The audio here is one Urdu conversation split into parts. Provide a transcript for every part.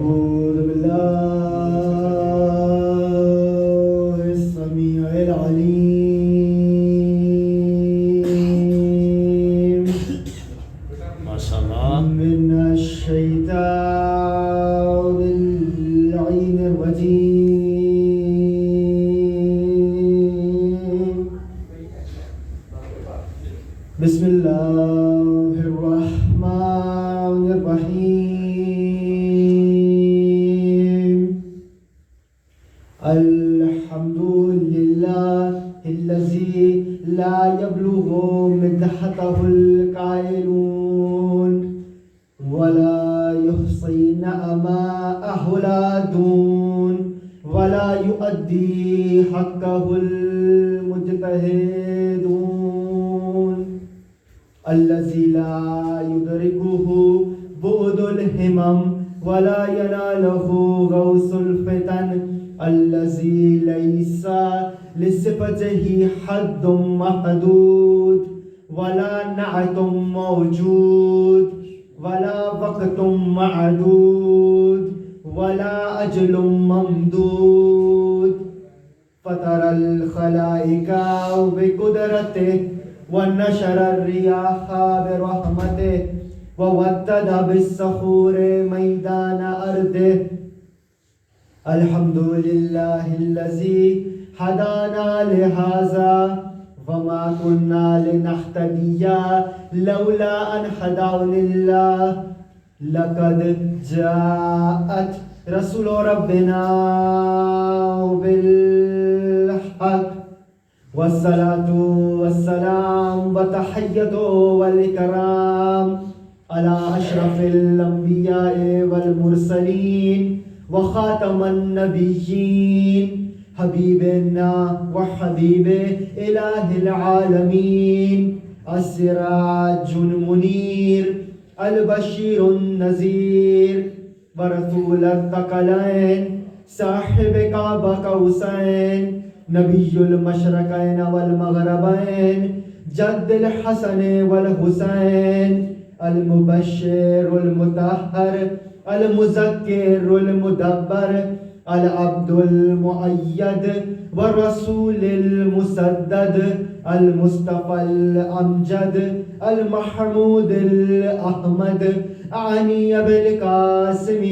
أعوذ بالله السميع العليم من الشيطان اللعين الرجيم. بسم الله الرحمن الرحيم. الحمد لله الذي لا يبلغ مدحته القائلون ولا يحصي نعماءه العادون ولا يؤدي حقه المجتهدون. الذي لا يدركه بعد الهمم ولا يناله غوث الفتن. الذي ليس لصفته حد محدود ولا نعت موجود ولا وقت معدود ولا أجل ممدود. فطر الخلائق بقدرته ونشر الرياح برحمته وودد بالصخور ميدان أرضه. الحمد لله الذي هدانا لهذا وما كنا لنهتدي لولا أن هدانا الله. لقد جاءت رسول ربنا بالحق والصلاة والسلام وتحية والإكرام على أشرف الأنبياء والمرسلين وخاتم النبيين حبيبنا وحبيب إله العالمين السراج المنير البشير النذير ورسول الثقلين صاحب قاب قوسين نبي المشرقين والمغربين جد الحسن والحسين المبشر المطهر المذكر المدبر العبد المؤيد والرسول المسدد المصطفى الأمجد المحمود الأحمد أعني بالقاسم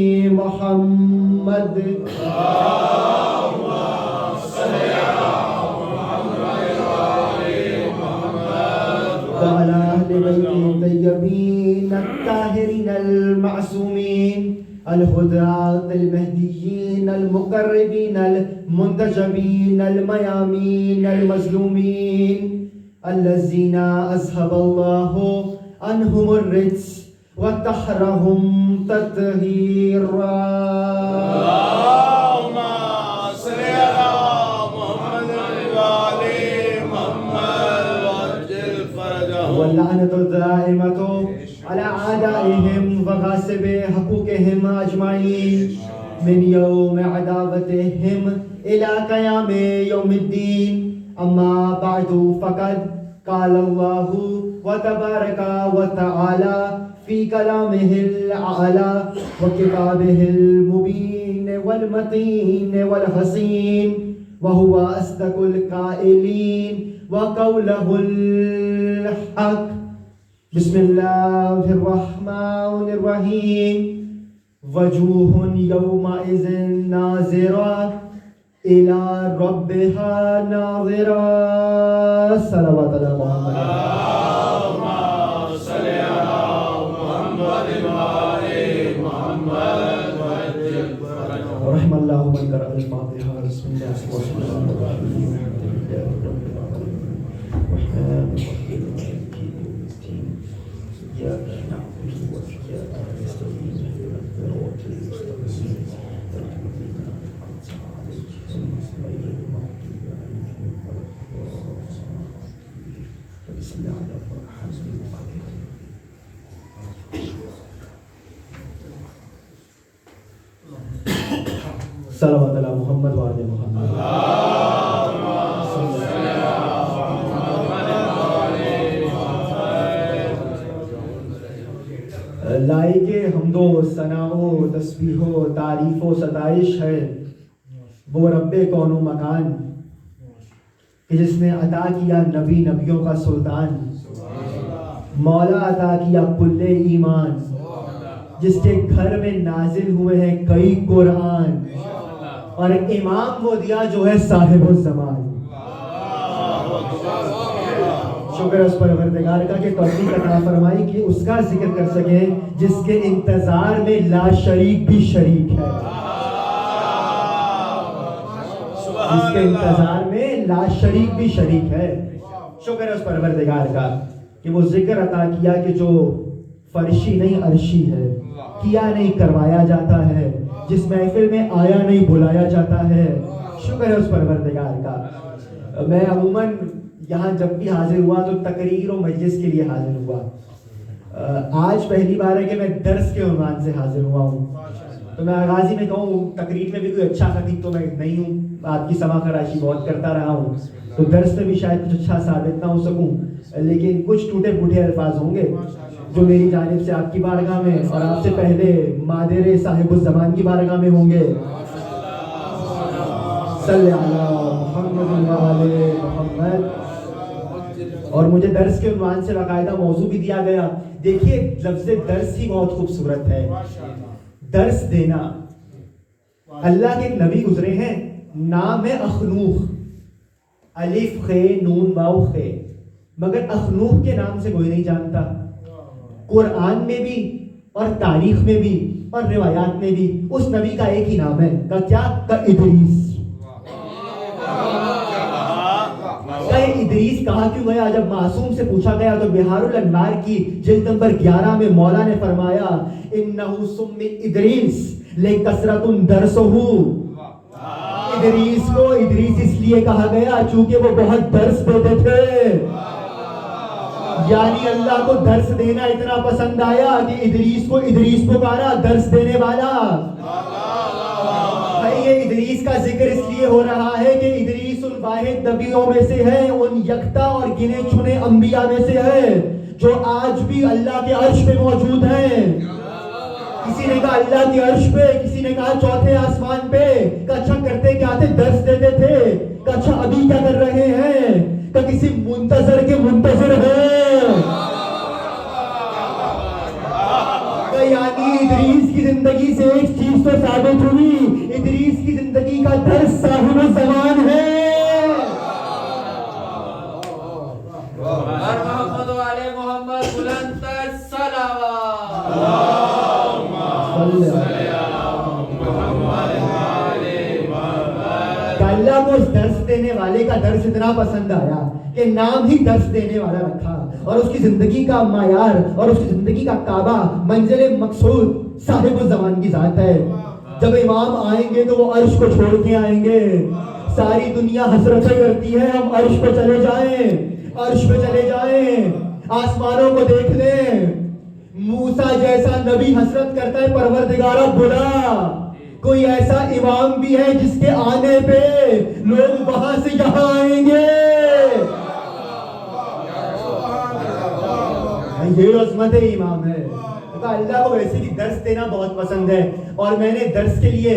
محمد. وعلى أهل بيته الطيبين الطاهرين المعصومين الهداة المهديين المقربين المنتجبين الميامين المظلومين الذين أذهب الله عنهم الرجس وطهرهم تطهيرا. اللهم صل على محمد وآل محمد وعجل فرجهم. واللعنة الدائمة على أعدائهم وغاصب حقوقهم أجمعين من يوم عداوتهم إلى قيام يوم الدين. أما بعد فقد قال الله وتبارك وتعالى في كلامه الأعلى وكتابه المبين والمتين والحسين وهو أصدق القائلين وقوله الحق. بسم الله الرحمن الرحيم. وجوه يومئذ ناظرة إلى ربها ناظرة. صلوات على محمد. اللهم صل على محمد وآل محمد وعجل فرجهم. ورحم الله من قرأ الفاتحة. بسم الله الرحمن الرحيم. إياك نعبد وإياك نستعين اهدنا الصراط المستقيم صراط الذين أنعمت عليهم غير المغضوب عليهم ولا الضالين. بسم الله الرحمن الرحيم. صلوات على محمد وآل محمد. لائق حمد و ثنا و تسبیح و تعریف و ستائش ہے وہ رب کون و مکان کہ جس نے عطا کیا نبی نبیوں کا سلطان، مولا عطا کیا کل ایمان جس کے گھر میں نازل ہوئے ہیں کئی قرآن، اور امام وہ دیا جو ہے صاحب الزمان۔ شکر اس پروردگار کا کہ توفیق عطا فرمائی کہ اس کا ذکر کر سکیں جس کے انتظار میں لا شریک بھی شریک ہے، جس کے انتظار میں لا شریک بھی شریک ہے۔ شکر اس پروردگار کا کہ وہ ذکر عطا کیا کہ جو فرشی نہیں عرشی ہے، کیا نہیں کروایا جاتا ہے، جس محفل میں آیا نہیں بلایا جاتا ہے۔ شکر ہے اس پروردگار کا۔ میں عموماً یہاں جب بھی حاضر ہوا تو تقریر و مجلس کے لیے حاضر ہوا، آج پہلی بار ہے کہ میں درس کے عنوان سے حاضر ہوا ہوں، تو میں آغازی میں کہوں تقریر میں بھی کوئی اچھا خطیب تو میں نہیں ہوں، آپ کی سماع خراشی بہت کرتا رہا ہوں، تو درس میں بھی شاید کچھ اچھا ثابت نہ ہو سکوں، لیکن کچھ ٹوٹے پھوٹے الفاظ ہوں گے جو میری جانب سے آپ کی بارگاہ میں اور آپ سے پہلے مادر صاحب الزمان کی بارگاہ میں ہوں گے۔ صلی علی محمد و علی محمد۔ اور مجھے درس کے عنوان سے باقاعدہ موضوع بھی دیا گیا۔ دیکھیے لفظ درس ہی بہت خوبصورت ہے، درس دینا۔ اللہ کے ایک نبی گزرے ہیں، نام ہے اخنوخ، الف خے نون واو خے، مگر اخنوخ کے نام سے کوئی نہیں جانتا۔ قرآن میں بھی اور تاریخ میں بھی اور روایات میں بھی اس نبی کا ایک ہی نام ہے، کیا؟ ادریس۔ ادریس کہا کیوں گیا؟ جب معصوم سے پوچھا گیا تو بہار الانوار کی جلد نمبر 11 میں مولا نے فرمایا انہو سمی ادریس لکثرۃ درسہ، ادریس کو ادریس اس لیے کہا گیا چونکہ وہ بہت درس دیتے تھے، یعنی اللہ کو درس دینا اتنا پسند آیا کہ ادریس کو ادریس پکارا، درس دینے والا۔ یہ ادریس کا ذکر اس لیے ہو رہا ہے کہ ادریس ان واحد نبیوں میں سے ہے، ان یکتا اور گنے چنے انبیاء میں سے ہے جو آج بھی اللہ کے عرش پہ موجود ہیں۔ کسی نے کہا اللہ کے عرش پہ، کسی نے کہا چوتھے آسمان پہ، کہ اچھا کرتے کیا تھے؟ درس دیتے تھے۔ کہ اچھا ابھی کیا کر رہے ہیں؟ کہ کسی منتظر کے منتظر ہیں۔ یعنی ادریس کی زندگی سے ایک چیز تو ثابت ہوئی، ادریس کی زندگی کا درس صاحب الزمان ہے۔ محمد و آل محمد بلند تر صلوات۔ اللہ کو اس درس دینے والے کا درس اتنا پسند آیا کہ نام ہی درس دینے والا رکھا، اور اس کی زندگی کا معیار اور اس کی زندگی کا کعبہ منزل مقصود صاحب الزمان کی ذات ہے۔ جب امام آئیں گے تو وہ عرش کو چھوڑ کے آئیں گے، ساری دنیا حسرتیں کرتی ہے ہم عرش پہ چلے جائیں، عرش پہ چلے جائیں، آسمانوں کو دیکھ لیں۔ موسیٰ جیسا نبی حسرت کرتا ہے پروردگارہ بلا، کوئی ایسا امام بھی ہے جس کے آنے پہ لوگ وہاں سے یہاں آئیں گے۔ یہ عظمت امام ہے۔ اللہ کو ویسے بھی درس دینا بہت پسند ہے، اور میں نے درس کے لیے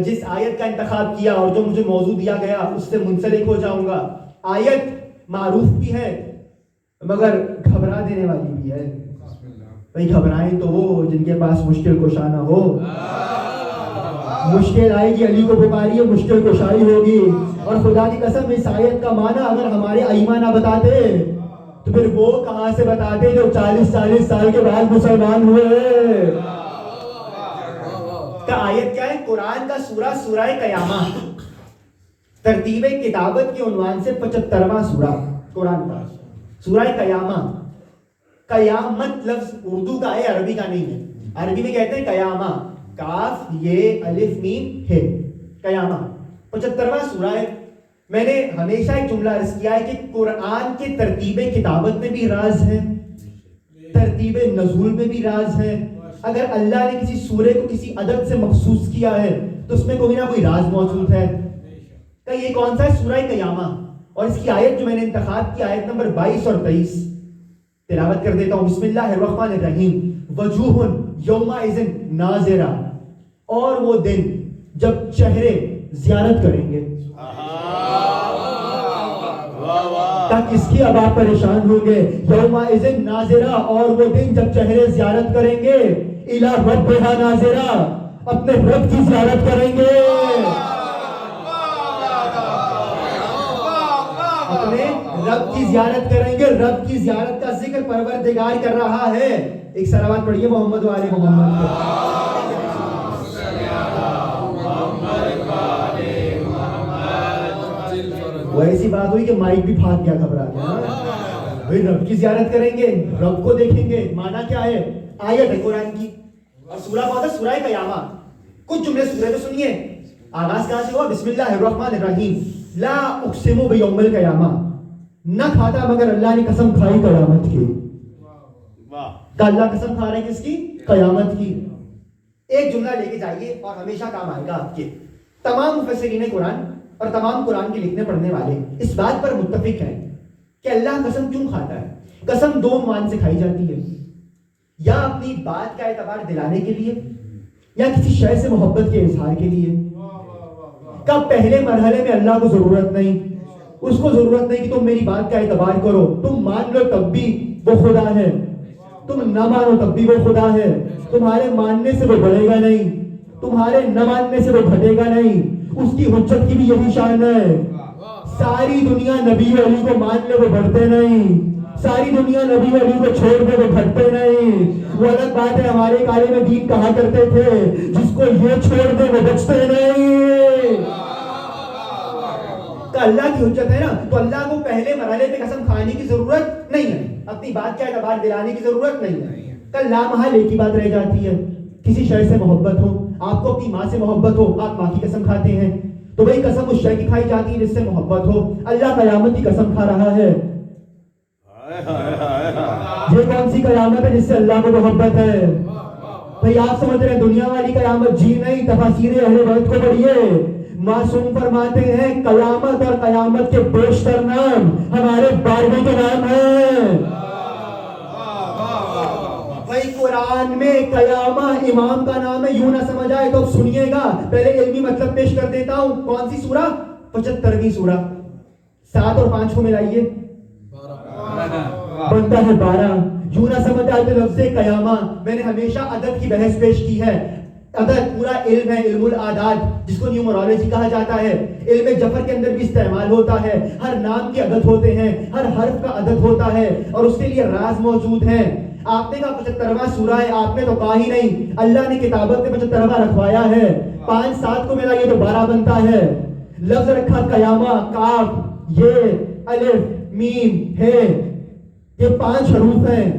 جس آیت کا انتخاب کیا اور جو مجھے موضوع دیا گیا اس سے منسلک ہو جاؤں گا۔ آیت معروف بھی ہے مگر گھبرا دینے والی بھی ہے۔ بھئی گھبرائیں تو وہ جن کے پاس مشکل کشا نہ ہو، مشکل آئے گی علی کو پکاریے مشکل کشائی ہوگی۔ اور خدا کی قسم اس آیت کا معنی اگر ہمارے ائمہ نہ بتاتے تو پھر وہ کہاں سے بتاتے جو 40 سال کے بعد مسلمان ہوئے۔ کا آیت کیا ہے؟ قرآن کا سورہ سورہ قیامہ، ترتیب کتابت کے عنوان سے 75واں سورہ قرآن کا، سورہ قیامہ۔ قیامت لفظ اردو کا ہے، عربی کا نہیں ہے۔ عربی میں کہتے ہیں قیامہ، کاف یہ الف میم ہے، قیامہ 75واں سورہ ہے۔ میں نے ہمیشہ ایک جملہ عرض کیا ہے کہ قرآن کے ترتیب کتابت میں بھی راز ہے، ترتیب نزول میں بھی راز ہے۔ اگر اللہ نے کسی سورے کو کسی عدد سے مخصوص کیا ہے تو اس میں کوئی نہ کوئی راز موجود ہے۔ کہ یہ کون سا ہے؟ سورہ قیامہ، اور اس کی آیت جو میں نے انتخاب کی آیت نمبر 22 اور 23۔ تلاوت کر دیتا ہوں. بسم اللہ الرحمن الرحیم. وجوہ یومئذ ناظرہ، اور وہ دن جب چہرے زیارت کریں گے. تک اس کی اب آپ پریشان ہوں گے. یومئذ ناظرہ، اور وہ دن جب چہرے زیارت کریں گے. الی ربہا ناظرہ، اپنے رب کی زیارت کریں گے. اپنے رب کی زیارت کریں گے. رب کی زیارت کا ذکر پروردگار کر رہا ہے. ایک صلوات پڑھیے محمد و آل محمد کو. وہ ایسی بات ہوئی کہ مائک بھی پھاٹ گیا، گھبرا گیا. بھائی رب کی زیارت کریں گے، رب کو دیکھیں گے. معنی کیا ہے؟ آیت ہے قرآن کی، اور سورہ کون سا؟ سورہ قیامہ. کچھ جملے سورہ تو سنیے. آغاز کہاں سے ہوا؟ بسم اللہ الرحمن الرحیم. لا اقسم بیوم القیامہ، نہ کھاتا مگر اللہ نے قسم کھائی قیامت کی. کہ اللہ قسم کھا رہے ہیں کس کی؟ قیامت کی. ایک جملہ لے کے جائیے اور ہمیشہ کام آئے گا آپ کے. تمام مفسرین قرآن اور تمام قرآن کے لکھنے پڑھنے والے اس بات پر متفق ہیں کہ اللہ قسم کیوں کھاتا ہے. قسم دو عنوان سے کھائی جاتی ہے، یا اپنی بات کا اعتبار دلانے کے لیے، یا کسی شے سے محبت کے اظہار کے لیے. کا پہلے مرحلے میں اللہ کو ضرورت نہیں، اس کو ضرورت نہیں کہ تم میری بات کا اعتبار کرو. تم مان لو تب بھی وہ خدا ہے، تم نہ مانو تب بھی وہ خدا ہے. تمہارے ماننے سے وہ بڑھے گا نہیں، تمہارے نہ ماننے سے وہ گھٹے گا نہیں. اس کی حجت کی بھی یہی شان ہے. ساری دنیا نبی و علی کو مان لے وہ بڑھتے نہیں، ساری دنیا نبی و علی کو چھوڑ دے وہ گھٹتے نہیں. وہ الگ بات ہے، ہمارے عالم دین کہا کرتے تھے جس کو یہ چھوڑ دے وہ بچتے نہیں. کہ اللہ کی حجت ہے نا، تو اللہ کو پہلے مرحلے پہ قسم کھانے کی ضرورت نہیں ہے، اپنی بات کا اعتبار دلانے کی ضرورت نہیں ہے. کل لامحال ایک ہی بات رہ جاتی ہے، کسی شے سے محبت ہو، آپ کو اپنی ماں سے محبت ہو، آپ ماں کی قسم کھاتے ہیں، تو وہی قسم اس شے کی کھائی جاتی ہے جس سے محبت ہو. اللہ قیامت کی قسم کھا رہا ہے. یہ کون سی قیامت ہے جس سے اللہ کو محبت ہے؟ بھئی آپ سمجھ رہے ہیں دنیا والی قیامت؟ جی نہیں. تفاسیر اہل بیت کو پڑھیے. معصوم فرماتے ہیں قیامت اور قیامت کے بیشتر نام ہمارے بارہویں کے نام ہیں. بھائی قرآن میں قیامہ امام کا نام ہے، یوں نہ سمجھ آئے تو اب سنیے گا. پہلے علمی مطلب پیش کر دیتا ہوں. کون سی سورہ؟ 75ویں سورہ. 7 اور 5 کو ملائیے، بنتا ہے 12. یوں نہ سمجھ آئے تو لفظ قیامہ، میں نے ہمیشہ عدد کی بحث پیش کی ہے. عدد پورا علم ہے، علم الاعداد، جس کو نیومرولوجی کہا جاتا ہے. علم جفر کے اندر بھی استعمال ہوتا ہے. ہر نام کے عدد ہوتے ہیں، ہر حرف کا عدد ہوتا ہے، اور اس کے لیے راز موجود ہیں. آپ نے کہا 75واں سورہ ہے، آپ نے تو کہا ہی نہیں. اللہ نے کتابت میں 75واں رکھوایا ہے. 5 7 کو ملا یہ تو 12 بنتا ہے. لفظ رکھا قیامہ، کاف، یہ الف میم ہے، یہ 5 حروف ہیں.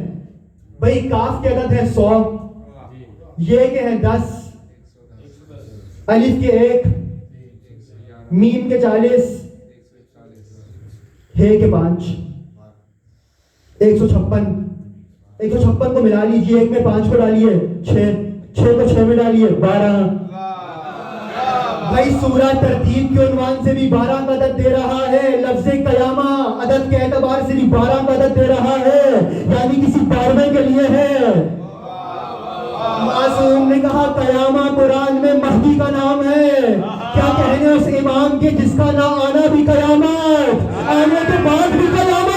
بھئی کاف کے عدد ہے 100، یہ کے ہیں 10، الف کے 1، میم کے 40، ہے کے 5، 156. 156 کو ملا لیجئے، 1 میں 5 کو ڈالیے 6 کو 6 میں ڈالیے 12. بھائی سورہ ترتیب کے عنوان سے بھی 12 کا عدد دے رہا ہے. لفظ قیامہ عدد کے اعتبار سے بھی 12 کا عدد دے رہا ہے، یعنی کسی 12ویں کے لیے ہے. معصوم نے کہا قیامہ قرآن میں مہدی کا نام ہے. کیا کہنے اس امام کے جس کا نہ آنا بھی قیامت، آنے کے بعد بھی قیامت.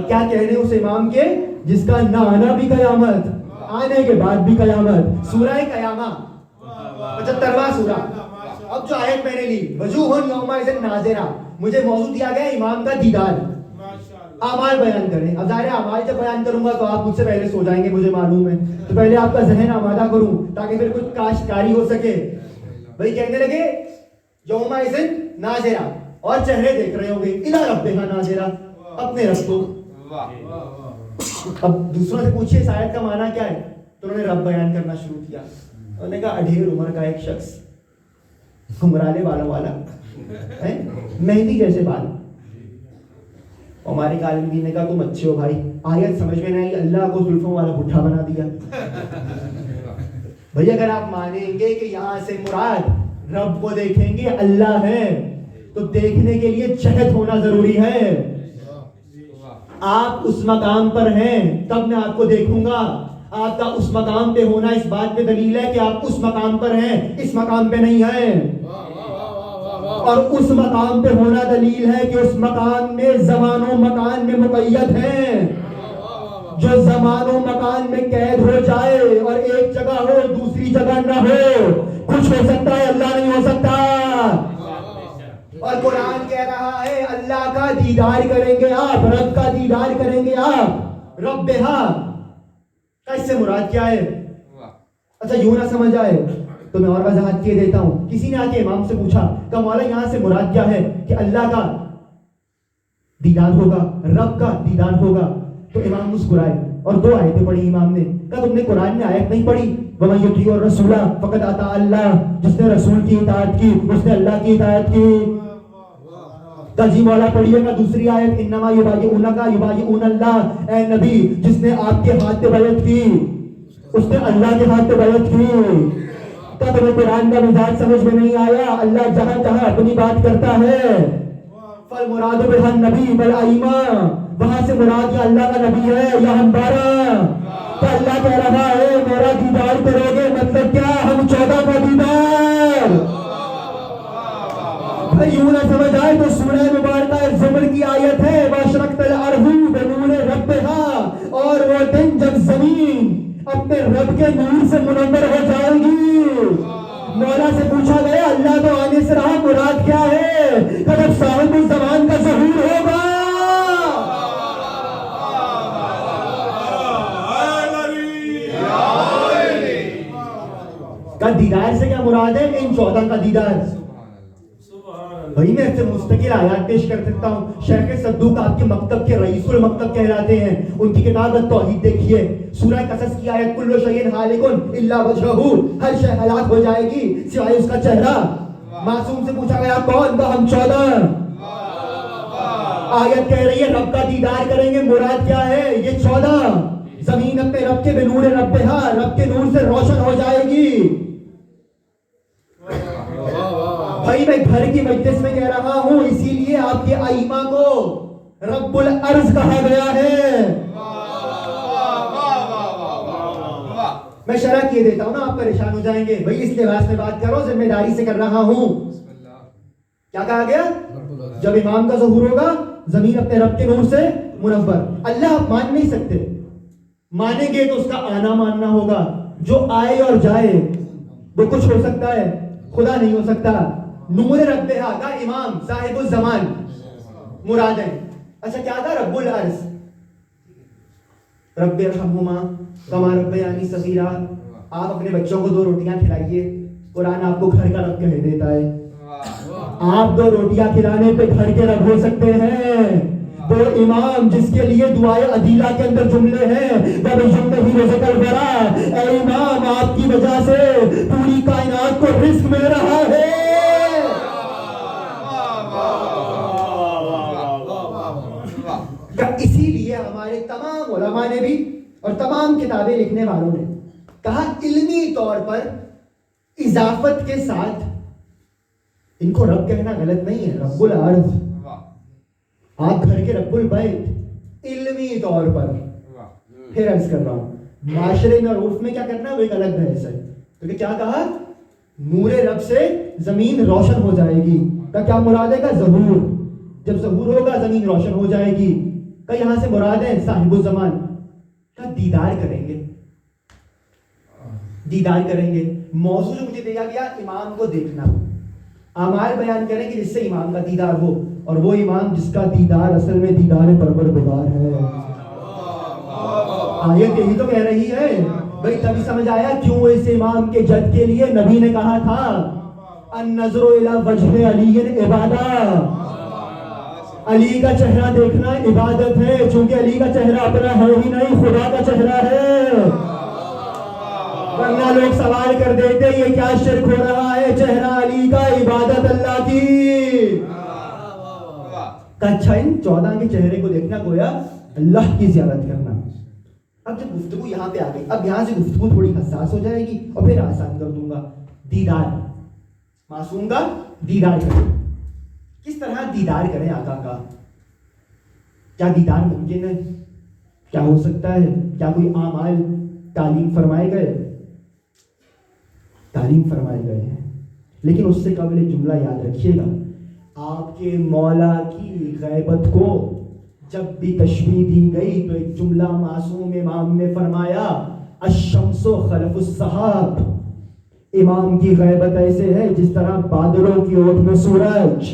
کیا کہنے اس امام کے جس کا نہ آنا بھی قیامت، آنے کے بعد بھی قیامت. سورہ قیامہ 75واں سورہ. اب جو آیت میں نے لی، وجوہ یومئذ ناظرہ، مجھے موضوع دیا گیا امام کا دیدار. اعمال بیان کریں. اب ظاہر ہے اعمال جب بیان کروں گا تو آپ مجھ سے پہلے سو جائیں گے، مجھے معلوم ہے. تو پہلے آپ کا ذہن آمادہ کروں تاکہ پھر کچھ کاشتکاری ہو سکے. بھائی کہنے لگے یومئذ ناظرہ، اور چہرے دیکھ رہے ہوں گے. الی ربہا ناظرہ، اپنے رب کو. اب دوسروں سے پوچھئے اس آیت کا معنی کیا ہے، تو انہوں نے رب بیان کرنا شروع کیا. انہوں نے کہا اڈھیر عمر کا ایک شخص، گھمرالے بالوں والا، مہندی جیسے بال. ہمارے عالم دین نے کہا تم اچھے ہو بھائی، آیت سمجھ میں نہیں آئی، اللہ کو زلفوں والا بڈھا بنا دیا. بھئی اگر آپ مانیں گے کہ یہاں سے مراد رب کو دیکھیں گے اللہ ہے تو دیکھنے کے لیے چہت ہونا ضروری ہے. آپ اس مقام پر ہیں تب میں آپ کو دیکھوں گا. آپ کا اس مقام پہ ہونا اس بات پہ دلیل ہے کہ آپ اس مقام پر ہیں, اس مقام پہ نہیں ہیں. اور اس مقام پہ ہونا دلیل ہے کہ اس مقام میں زمان و مکان میں مقید ہیں. جو زمان و مکان میں قید ہو جائے اور ایک جگہ ہو دوسری جگہ نہ ہو, کچھ ہو سکتا ہے, اللہ نہیں ہو سکتا. اور قرآن کہہ رہا ہے اللہ کا دیدار کریں گے آپ, رب کا دیدار کریں گے آپ. ربہا کا اس سے مراد کیا ہے؟ اچھا یوں نہ سمجھ آئے تو میں اور وضاحت کیے دیتا ہوں. کسی نے آ کے امام سے پوچھا کہ مولا یہاں سے مراد کیا ہے کہ اللہ کا دیدار ہوگا, رب کا دیدار ہوگا. تو امام مسکرائے اور 2 آیتیں پڑھی امام نے. کہا تم نے قرآن میں آیت نہیں پڑھی وَمَن يُطِعِ الرَّسُولَ فَقَدْ أَطَاعَ اللَّهَ, جس نے رسول کی اطاعت کی اس نے اللہ کی اطاعت کی. جی مولا پڑھیے گا دوسری آیت انما یبایعونک یبایعون اللہ, اے نبی جس نے آپ کے ہاتھ پہ بیعت کی اس نے اللہ کے ہاتھ پہ بیعت کی. کیا تمہیں قرآن کا مزاج سمجھ میں نہیں آیا؟ اللہ جہاں جہاں اپنی بات کرتا ہے فالمراد بها النبی والائمہ, وہاں سے مراد یا اللہ کا نبی ہے یا ہمارا. تو اللہ کہہ رہا ہے میرا دیدار کرو گے, مطلب کیا ہم 14 کا دیدار. یوں نہ سمجھ آئے تو سورہ مبارکہ زمر کی آیت ہے وَأَشْرَقَتِ الْأَرْضُ بِنُورِ رَبِّهَا, اور وہ دن جب زمین اپنے رب کے نور سے منور ہو جائے گی. مولا سے پوچھا گیا اللہ تو آنے سے رہا, مراد کیا ہے؟ کہ جب صاحب الزمان کا ظہور ہوگا. کا دیدار سے کیا مراد ہے؟ ان 14 کا دیدار. بھائی میں سے مستقل آیات پیش کر سکتا ہوں. شیخ صدوق آپ کے مکتب کے رئیس المکتب کہلاتے ہیں. ان کی کتاب التوحید دیکھیے, سورہ قصص کی آیت کل شیء ہالک الا وجہہ, ہر شے ہلاک ہو جائے گی سوائے اس کا چہرہ. معصوم سے پوچھا گیا کون؟ کہا ہم 14. آیت کہہ رہی ہے رب کا دیدار کریں گے, مراد کیا ہے؟ یہ 14. زمین اپنے رب کے بنور ربہا, رب کے نور سے روشن ہو جائے گی. بھائی میں گھر کی مجلس میں کہہ رہا ہوں, اسی لیے آپ کے ائمہ کو رب الارض کہا گیا ہے. میں شرح کیے دیتا ہوں نا, آپ پریشان ہو جائیں گے. بھائی اس لباس میں بات کرو, ذمہ داری سے کر رہا ہوں. کیا کہا گیا؟ جب امام کا ظہور ہوگا زمین اپنے رب کے نور سے منور. اللہ آپ مان نہیں سکتے, مانیں گے تو اس کا آنا ماننا ہوگا. جو آئے اور جائے وہ کچھ ہو سکتا ہے, خدا نہیں ہو سکتا. نور ربہا کا امام صاحب الزمان مراد ہے. اچھا کیا تھا؟ رب العرض. رب ارحمہما کما ربیانی صغیرا. آپ اپنے بچوں کو 2 روٹیاں کھلائیے, قرآن آپ کو گھر کا رب کہہ دیتا ہے. آپ 2 روٹیاں کھلانے پہ گھر کے رب ہو سکتے ہیں. وہ امام جس کے لیے دعائے عدیلہ کے اندر جملے ہیں وَبِجُمْلِهِ رُزِقَ الْوَرَىٰ, اے امام آپ کی وجہ سے پوری کائنات کو رزق مل رہا ہے. اسی لیے ہمارے تمام علماء نے بھی اور تمام کتابیں لکھنے والوں نے کہا علمی طور پر اضافت کے ساتھ ان کو رب کہنا غلط نہیں ہے. رب العرض, آپ گھر کے رب البیت علمی طور پر. پھر عرض کر رہا ہوں معاشرے میں اور عرف میں کیا کرنا ہے وہ ایک الگ بحث ہے. کیونکہ کیا کہا؟ نور رب سے زمین روشن ہو جائے گی. کا کیا مراد ہے؟ کا ظہور. جب ظہور ہوگا زمین روشن ہو جائے گی. کا یہاں سے مراد ہے صاحب الزمان. کا دیدار کریں گے, دیدار کریں گے. موضوع جو مجھے دیا گیا امام کو دیکھنا, اعمال بیان کریں کہ جس سے امام کا دیدار ہو, اور وہ امام جس کا دیدار اصل میں دیدار پروردگار ہے. آیت یہی تو کہہ رہی ہے. بھئی تبھی سمجھ آیا کیوں اس امام کے جد کے لیے نبی نے کہا تھا النظر الی وجہ علی عبادہ. علی کا چہرہ دیکھنا عبادت ہے, چونکہ علی کا چہرہ اپنا ہے ہی نہیں, خدا کا چہرہ ہے. ورنہ لوگ سوال کر دیتے یہ کیا شرک ہو رہا ہے, چہرہ علی کا عبادت اللہ کی. اچھا ان 14 کے چہرے کو دیکھنا گویا اللہ کی زیارت کرنا. اب جب گفتگو یہاں پہ آ گئی, اب یہاں سے گفتگو تھوڑی حساس ہو جائے گی اور پھر آسان کر دوں گا. دیدار معصوم کا دیدار کریں. کس طرح دیدار کریں آقا کا؟ کیا دیدار ممکن ہے؟ کیا ہو سکتا ہے؟ کیا کوئی اعمال تعلیم فرمائے گئے؟ تعلیم فرمائے گئے ہیں، لیکن اس سے قبل ایک جملہ یاد رکھیے گا. آپ کے مولا کی غیبت کو جب بھی تشبیہ دی گئی تو ایک جملہ معصوم امام نے فرمایا، الشمس خلف السحاب. امام کی غیبت ایسے ہے جس طرح بادلوں کی اوٹ میں سورج.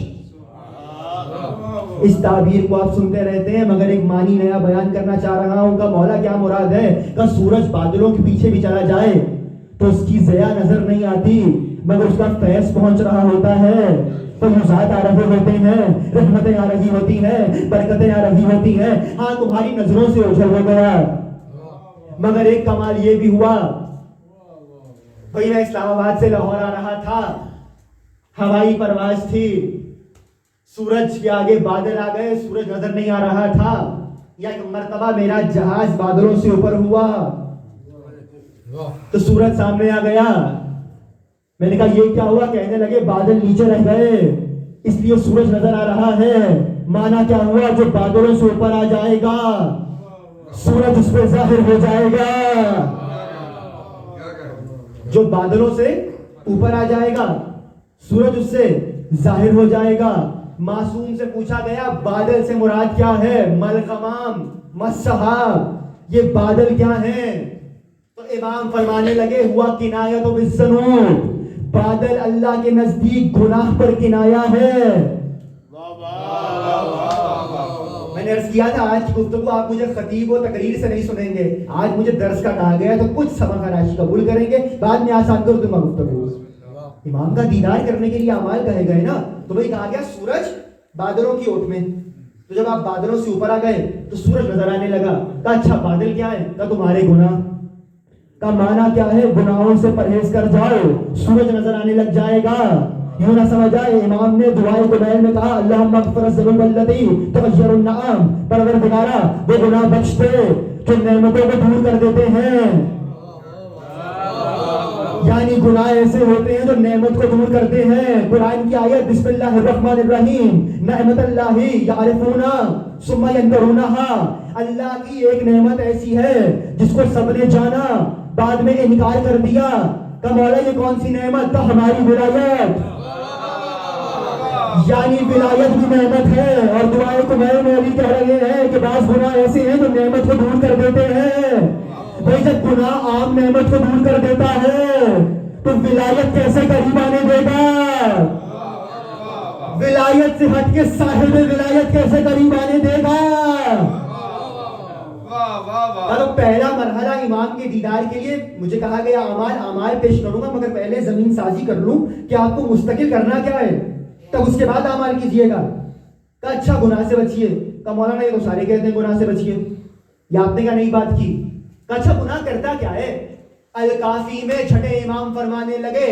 اس تعبیر کو آپ سنتے رہتے ہیں، مگر ایک معنی نیا بیان کرنا چاہ رہا ہوں کہ مولا کیا مراد ہے کہ سورج بادلوں کے پیچھے بھی چلا جائے تو اس کی ضیاء نظر نہیں آتی، مگر اس کا فیض پہنچ رہا ہوتا ہے. فیوزات آ رہے ہوتے ہیں، رحمتیں آ رہی ہوتی ہیں، برکتیں آ رہی ہوتی ہیں. ہاں تمہاری نظروں سے اوجھل ہو گیا، مگر ایک کمال یہ بھی ہوا. بھائی میں اسلام آباد سے لاہور آ رہا تھا، ہوائی پرواز تھی، سورج کے آگے بادل آ گئے، سورج نظر نہیں آ رہا تھا. یا ایک مرتبہ میرا جہاز بادلوں سے اوپر ہوا تو سورج سامنے آ گیا. میں نے کہا یہ کیا ہوا؟ کہنے لگے بادل نیچے رہ گئے اس لیے سورج نظر آ رہا ہے. مانا کیا ہوا؟ جو بادلوں سے اوپر آ جائے گا سورج اس پہ ظاہر ہو جائے گا. جو بادلوں سے اوپر آ جائے گا سورج اس سے ظاہر ہو جائے گا. معصوم سے پوچھا گیا بادل سے مراد کیا ہے؟ مل غمام مسحاب، یہ بادل کیا ہیں؟ تو امام فرمانے لگے ہوا کنایۃ بالذنوب، بادل اللہ کے نزدیک گناہ پر کنایا ہے. میں نے عرض کیا تھا آج کی گفتگو آپ مجھے خطیب و تقریر سے نہیں سنیں گے، آج مجھے درس کا کہا گیا تو کچھ سبق راشی قبول کریں گے، بعد میں آسان کر دوں گا گفتگو. امام کا دیدار کرنے کے لیے اعمال کہے گئے نا، تو وہی کہا گیا سورج بادلوں کی اوٹ میں. تو جب آپ بادلوں سے اوپر آ گئے تو سورج نظر آنے لگا. کہا اچھا بادل کیا ہے؟ کہا تمہارے گناہ. کا معنی کیا ہے؟ گناہوں سے پرہیز کر جاؤ سورج نظر آنے لگ جائے گا. یوں نہ سمجھ آئے امام نے دعائے قبیل میں کہا اللہم اغفر الذنوب التي تغیر النعام، پروردگارا وہ گناہ بخش دے جو نعمتوں کو دور کر دیتے ہیں. یعنی گناہ ایسے ہوتے ہیں جو نعمت کو دور کرتے ہیں. قرآن کی آیت بسم اللہ الرحمن الرحیم، نعمت اللہ یعرفونا ثم ینکرونہا، اللہ کی ایک نعمت ایسی ہے جس کو سب نے جانا بعد میں انکار کر دیا. کہ مولا یہ کون سی نعمت؟ کہ ہماری ولایت. یعنی ولایت بھی نعمت ہے. اور دعائے قبیل میں ابھی کہہ رہے ہیں کہ بعض گناہ ایسے ہیں جو نعمت کو دور کر دیتے ہیں. بھائی جب گناہ عام نعمت کو دور کر دیتا ہے تو ولایت کیسے قریب آنے دے گا؟ ولایت سے ہٹ کے صاحب ولایت کیسے قریب آنے دے گا؟ تو پہلا مرحلہ امام کے دیدار کے لیے مجھے کہا گیا اعمال پیش کروں گا، مگر پہلے زمین سازی کر لوں کہ آپ کو مستقل کرنا کیا ہے، تب اس کے بعد اعمال کیجئے گا. کہ اچھا گناہ سے بچیے. کہ مولانا یہ تو سارے کہتے ہیں گناہ سے بچیے، یا آپ نے کہا نہیں بات کی. اچھا گناہ کرتا کیا ہے؟ الکافی میں چھٹے امام فرمانے لگے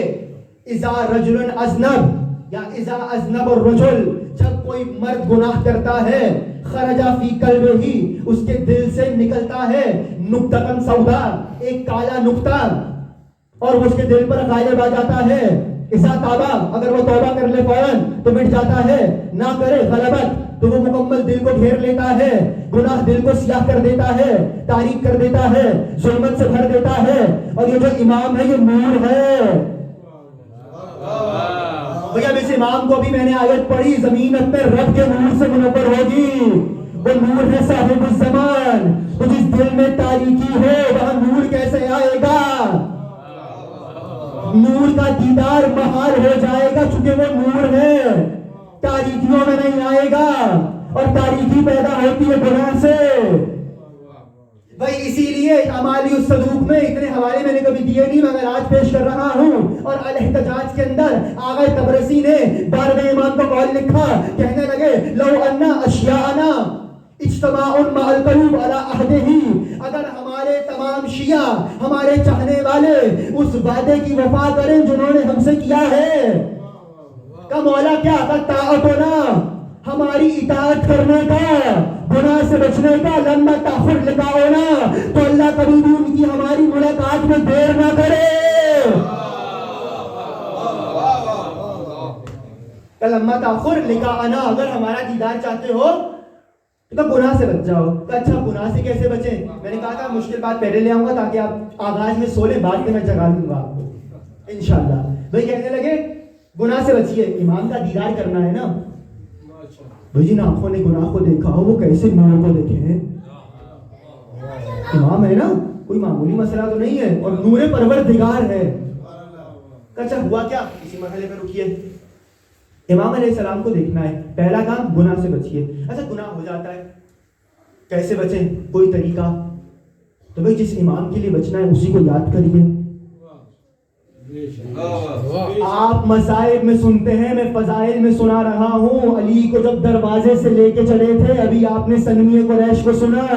اذا رجل اذنب یا اذا اذنب الرجل، جب کوئی مرد گناہ کرتا ہے خرجا فی قلبہ، اس کے دل سے نکلتا ہے نقطۃ سودا، ایک کالا نقطہ، اور وہ اس کے دل پر غالب آ جاتا ہے. اذا توبہ، اگر وہ توبہ کر لے فوراً تو مٹ جاتا ہے، نہ کرے غلبت تو وہ مکمل دل کو گھیر لیتا ہے. گناہ دل کو سیاہ کر دیتا ہے، تاریک کر دیتا ہے، ظلمت سے بھر دیتا ہے. اور یہ جو امام ہے یہ نور ہے. بھئی اب اس امام کو بھی میں نے آیت پڑھی زمین اپنے رب کے نور سے منور ہوگی. وہ نور ہے صاحب الزمان. تو جس دل میں تاریکی ہے وہاں نور کیسے آئے گا؟ نور کا دیدار محال ہو جائے گا چونکہ وہ نور ہے، تاریکیوں میں نہیں آئے گا. اور تاریکی پیدا ہوتی ہے گناہ سے. بھائی اسی لیے اعمالی الصدوق میں اتنے حوالے میں نے کبھی دیے نہیں مگر آج پیش کر رہا ہوں. اور الاحتجاج کے اندر آغا تبرسی نے 12ویں امام کو قول لکھا، کہنے لگے لو ان اشیاءنا اجتماع مع القلوب علی عہدہ، اگر ہمارے تمام شیعہ ہمارے چاہنے والے اس وعدے کی وفا کریں جنہوں نے ہم سے کیا ہے. کہ مولا کیا طاعت ہونا، ہماری اطاعت کرنے کا، گناہ سے بچنے کا، لما تاخر لقاؤنا، تو اللہ کبھی بھی ان کی ہماری ملاقات میں دیر نہ کرے. لما تاخر لقاءنا، اگر ہمارا دیدار چاہتے ہو تو گناہ سے بچ جاؤ. اچھا گناہ سے کیسے بچیں؟ میں نے کہا تھا مشکل بات پہلے لے آؤں گا تاکہ آپ آغاز میں سو لیں، بعد میں جگا لوں گا آپ کو انشاءاللہ. بھائی کہنے لگے گناہ سے بچیے، امام کا دیدار کرنا ہے نا. بھائی جن آنکھوں نے گناہ کو دیکھا ہو وہ کیسے نور کو دیکھے ہیں؟ امام ہے نا، کوئی معمولی مسئلہ تو نہیں ہے، اور نور پروردگار ہے. اچھا ہوا کیا؟ اسی مرحلے پہ رکیے. امام علیہ السلام کو دیکھنا ہے، پہلا کام گناہ سے بچیے. اچھا گناہ ہو جاتا ہے، کیسے بچیں؟ کوئی طریقہ؟ تو بھائی جس امام کے لیے بچنا ہے اسی کو یاد کریے. آپ مسائب میں سنتے ہیں، میں فضائل میں سنا رہا ہوں. علی کو جب دروازے سے لے کے چلے تھے، ابھی آپ نے سنمی قریش کو سنا،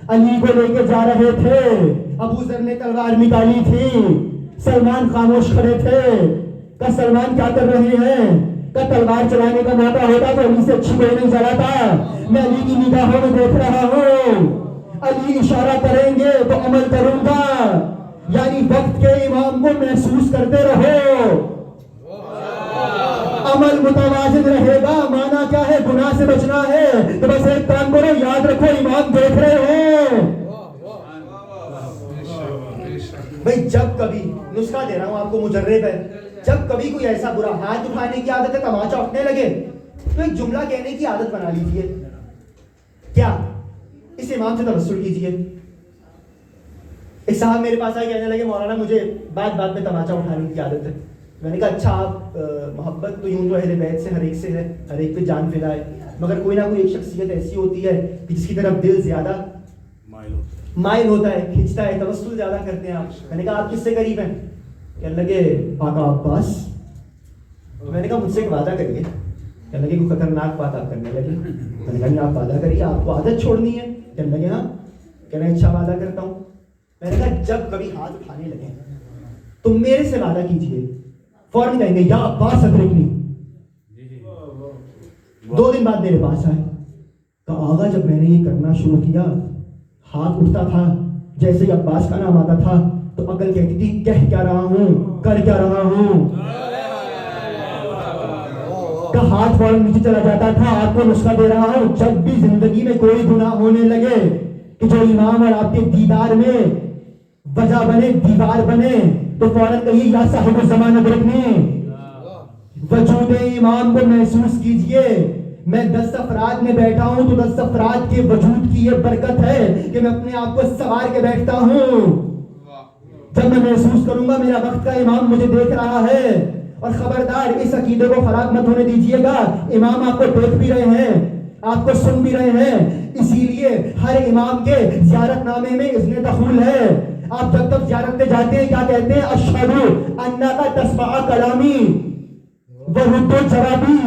علی کو لے کے جا رہے تھے، ابو ذر نے تلوار نکالی تھی، سلمان خاموش کھڑے تھے. کہ سلمان کیا کر رہے ہیں؟ کہ تلوار چلانے کا موقع ہوتا تو علی سے اچھی کوئی نہیں چلاتا، میں علی کی نگاہوں میں دیکھ رہا ہوں، علی اشارہ کریں گے تو عمل کروں گا. یعنی وقت کے امام کو محسوس کرتے رہو، عمل متوازن رہے گا. مانا کیا ہے؟ گناہ سے بچنا ہے تو بس ایک کام کرو، یاد رکھو امام دیکھ رہے ہیں. بھائی جب کبھی، نسخہ دے رہا ہوں آپ کو مجرب ہے، جب کبھی کوئی ایسا برا ہاتھ اٹھانے کی عادت ہے، تماچا اٹھنے لگے، تو ایک جملہ کہنے کی عادت بنا لیجیے. کیا؟ اس امام سے توسل کیجیے. ایک صاحب میرے پاس آئے، کہنے لگے مولانا مجھے بات بات میں تماچا اٹھانے کی عادت ہے. میں نے کہا اچھا آپ محبت تو یوں تو اہل بیت سے ہر ایک سے ہے، ہر ایک پہ جان فدا ہے، مگر کوئی نہ کوئی ایک شخصیت ایسی ہوتی ہے کہ جس کی طرف دل زیادہ مائل ہوتا ہے، کھنچتا ہے، توسل زیادہ کرتے ہیں آپ. میں نے کہا آپ کس سے قریب ہیں؟ کہنے لگے آقا عباس. میں نے کہا مجھ سے ایک وعدہ کریے. کہنے لگے کوئی خطرناک بات آپ کرنے لگے. میں نے کہا نہیں آپ وعدہ کریے، آپ کو عادت چھوڑنی ہے. کہنے لگے ہاں. کہنے لگے اچھا وعدہ کرتا ہوں. میں نے کہا جب کبھی ہاتھ اٹھانے لگے تو میرے سے وعدہ کیجیے، فوراً کہیں گے یا عباس ادرکنی. 2 دن بعد میرے پاس آئے، کہا آغا جب میں نے یہ کرنا شروع کیا، ہاتھ اٹھتا تھا، جیسے ہی عباس کا نام آتا تھا تو عقل کہتی تھی کہہ کیا رہا ہوں، کر کیا رہا ہوں. کا ہاتھ فوراً نیچے چلا جاتا تھا. آپ کو نسخہ دے رہا ہوں، جب بھی زندگی میں کوئی گناہ ہونے لگے کہ جو امام اور آپ کے دیدار میں وجہ بنے، دیوار بنے، تو فوراً کہیے یا صاحب الزمان ادرکنی. وجود امام کو محسوس کیجئے. میں 10 افراد میں بیٹھا ہوں تو 10 افراد کے وجود کی یہ برکت ہے کہ میں اپنے آپ کو سوار کے بیٹھتا ہوں. جب میں محسوس کروں گا میرا وقت کا امام مجھے دیکھ رہا ہے. اور خبردار اس عقیدے کو خراب مت ہونے دیجیے گا، امام آپ کو دیکھ بھی رہے ہیں، آپ کو سن بھی رہے ہیں. اسی لیے ہر امام کے زیارت نامے میں اذن دخول ہے. آپ جب تک زیارت پہ جاتے ہیں کیا کہتے ہیں؟ اشہد انک تسمع کلامی ورد جوابی.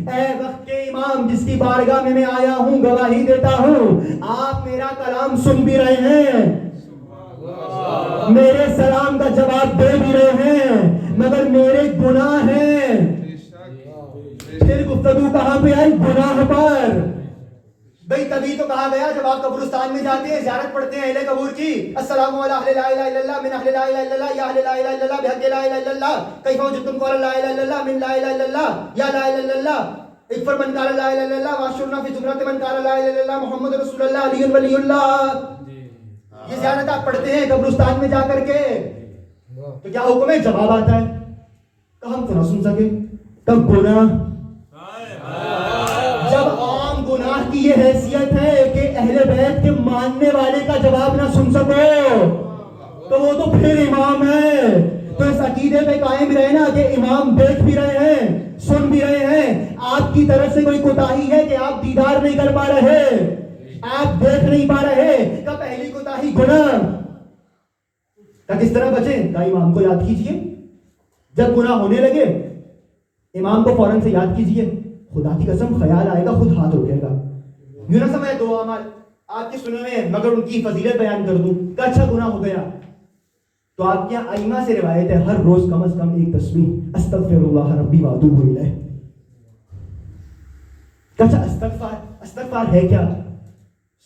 اے وقت کے امام جس کی بارگاہ میں میں آیا ہوں، گواہی دیتا ہوں آپ میرا کلام سن بھی رہے ہیں، میرے سلام کا جواب دے بھی رہے ہیں، مگر میرے گناہ ہیں. پھر گفتگو کہاں پہ آئی؟ گناہ پر. بھئی تبھی تو کہا گیا جب آپ قبرستان میں جاتے ہیں، زیارت پڑھتے ہیں اہل قبور کی، السلام علی اہل لا الہ الا اللہ من اہل لا الہ الا اللہ یا اہل لا الہ الا اللہ بحق لا الہ الا اللہ کیف وجدتم قول لا الہ الا اللہ من لا الہ الا اللہ یا لا الہ الا اللہ اکفر من قال لا الہ الا اللہ واشرنا فی زمرۃ من قال لا الہ الا اللہ محمد رسول اللہ علی ولی اللہ. یہ زیارت آپ پڑھتے ہیں قبرستان میں جا کر کے، تو کیا حکم ہے؟ جواب آتا ہے کہ ہم تو نہ سن سکے. کب گناہ؟ جب عام گناہ کی یہ حیثیت ہے کہ اہل بیت کے ماننے والے کا جواب نہ سن سکو تو وہ تو پھر امام ہے. تو اس عقیدے پہ قائم رہنا کہ امام دیکھ بھی رہے ہیں، سن بھی رہے ہیں. آپ کی طرف سے کوئی کوتاہی ہے کہ آپ دیدار نہیں کر پا رہے، آپ دیکھ نہیں پا رہے، کا پہلی کوتاہی گناہ. کس طرح بچیں؟ کا امام کو یاد کیجئے. جب گناہ ہونے لگے امام کو فوراً سے یاد کیجئے. خدا کی قسم خیال آئے گا خود ہاتھ رکے گا. یوں نہ سمجھے 2 اعمال آپ کے سنے میں مگر ان کی فضیلت بیان کر دوں کہ اچھا گناہ ہو گیا تو آپ کے ائمہ سے روایت ہے ہر روز کم از کم ایک تسبیح استغفر اللہ ربی واتوب الیہ. اچھا استغفار ہے کیا؟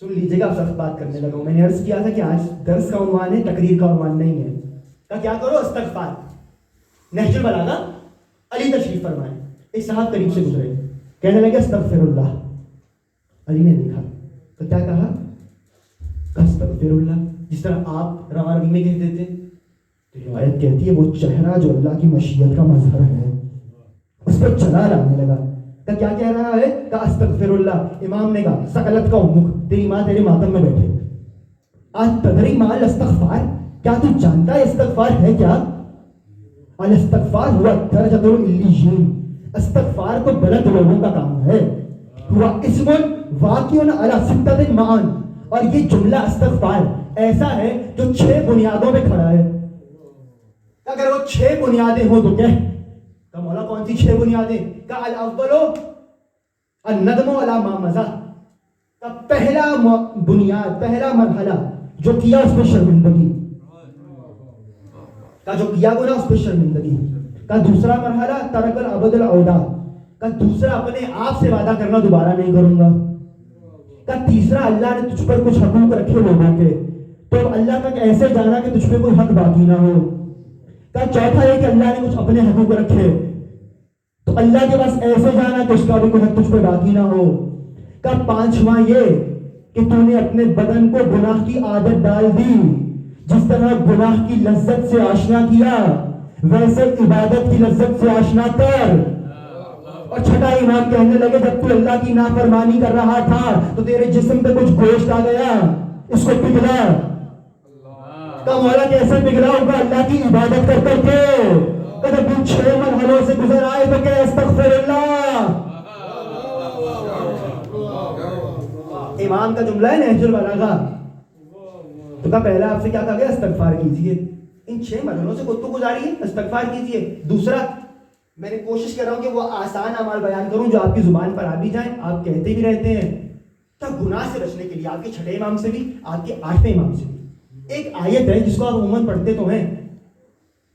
سن لیجیے گا. سخت بات کرنے لگا ہوں. میں نے عرض کیا تھا کہ آج درس کا عنوان ہے، تقریر کا عنوان نہیں ہے. کیا کرو؟ استغفار. نہج البلاغہ علی تشریف فرمائیں. ایک صاحب قریب سے گزرے, کہنے لگے استغفر اللہ. علی نے دیکھا تو کیا کہا, استغفر اللہ, جس طرح آپ روی میں کہتے تھے. تو روایت کہتی ہے وہ چہرہ جو اللہ کی مشیت کا مظہر ہے اس پر جلال آنے لگا. کیا کہہ رہا ہے, کہا استغفر اللہ. امام نے کہا سکلت کا امک, تیری ماں تیرے ماتم میں بیٹھے. آج تدری مال استغفار, کیا تو جانتا ہے استغفار ہے کیا؟ الاستغفار ہوا درجۃ العلیین, استغفار کو بلند لوگوں کا کام ہے. ہوا اسم واقع علی ستۃ معان, اور یہ جملہ استغفار ایسا ہے جو 6 بنیادوں پہ کھڑا ہے. اگر وہ 6 بنیادیں ہوں تو کہہ, کہ مولا کون سی 6 بنیادیں؟ کہ الاول الندم علی ما مضی, کا پہلا بنیاد, پہلا مرحلہ جو کیا اس پہ شرمندگی, کا جو کیا گناہ اس پہ شرمندگی. کا دوسرا مرحلہ ترک العبد الاودا, کا دوسرا اپنے آپ سے وعدہ کرنا دوبارہ نہیں کروں گا. کا تیسرا اللہ نے تجھ پر کچھ حقوق رکھے لوگوں کے, تو اللہ تک ایسے جانا کہ تجھ پہ کوئی حق باقی نہ ہو. کا چوتھا ہے کہ اللہ نے کچھ اپنے حقوق رکھے تو اللہ کے پاس ایسے جانا کہ اس کا بھی کوئی حق تجھ پہ باقی نہ ہو. کا پانچواں یہ کہ تو نے اپنے بدن کو گناہ کی عادت ڈال دی, جس طرح گناہ کی لذت سے آشنا کیا ویسے عبادت کی لذت سے آشنا کر. اور چھٹا امام کہنے لگے جب تو اللہ کی نافرمانی کر رہا تھا تو تیرے جسم پہ کچھ گوشت آ گیا, اس کو پگھلا. کا مولا کیسے پگھلا ہوگا؟ اللہ کی عبادت کر کر کے. جب تم 6 مرحلوں سے گزر آئے تو کہ استغفر اللہ. امام کا جملہ ہے نہج البلاغہ. تو کا پہلا آپ سے کیا کہا گیا؟ استغفار کیجئے. ان 6 مرحلوں سے خود کو گزاریے, استغفار کیجئے. دوسرا, میں نے کوشش کر رہا ہوں کہ وہ آسان اعمال بیان کروں جو آپ کی زبان پر آ بھی جائیں, آپ کہتے بھی رہتے ہیں. تو گناہ سے بچنے کے لیے آپ کے 6 امام سے بھی, آپ کے 8ویں امام سے بھی ایک آیت ہے جس کو آپ عموماً پڑھتے تو ہیں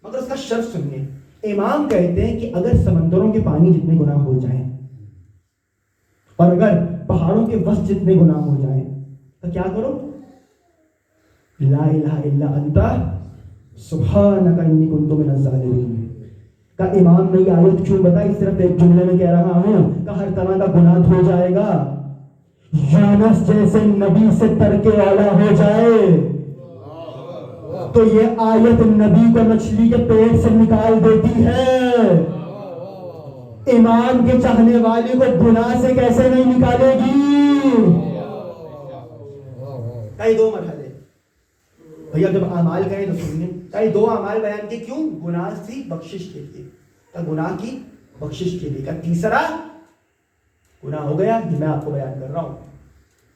مگر اس کا شرط سنیے. امام کہتے ہیں کہ اگر سمندروں کے پانی جتنے گناہ ہو جائیں اور اگر پہاڑوں کے وسط جتنے گناہ ہو جائیں تو کیا کرو؟ لا الہ الا انت سبحانک انی کنت من الظالمین. کا امام نے یہ آیت کیوں بتائی؟ صرف ایک جملے میں کہہ رہا ہوں کہ ہر طرح کا گناہ ہو جائے گا. یونس جیسے نبی سے ترک اولا ہو جائے تو یہ آیت نبی کو مچھلی کے پیٹ سے نکال دیتی ہے. امام کے چاہنے والی کو گناہ سے کیسے نہیں نکالے گی؟ کئی 2 مرحلے بھیا جب اعمال کریں تو سنیں. کئی 2 اعمال بیان کے, کیوں؟ گناہ کی بخشش کے لیے, گناہ کی بخشش کے لیے. کا تیسرا گناہ ہو گیا, یہ میں آپ کو بیان کر رہا ہوں,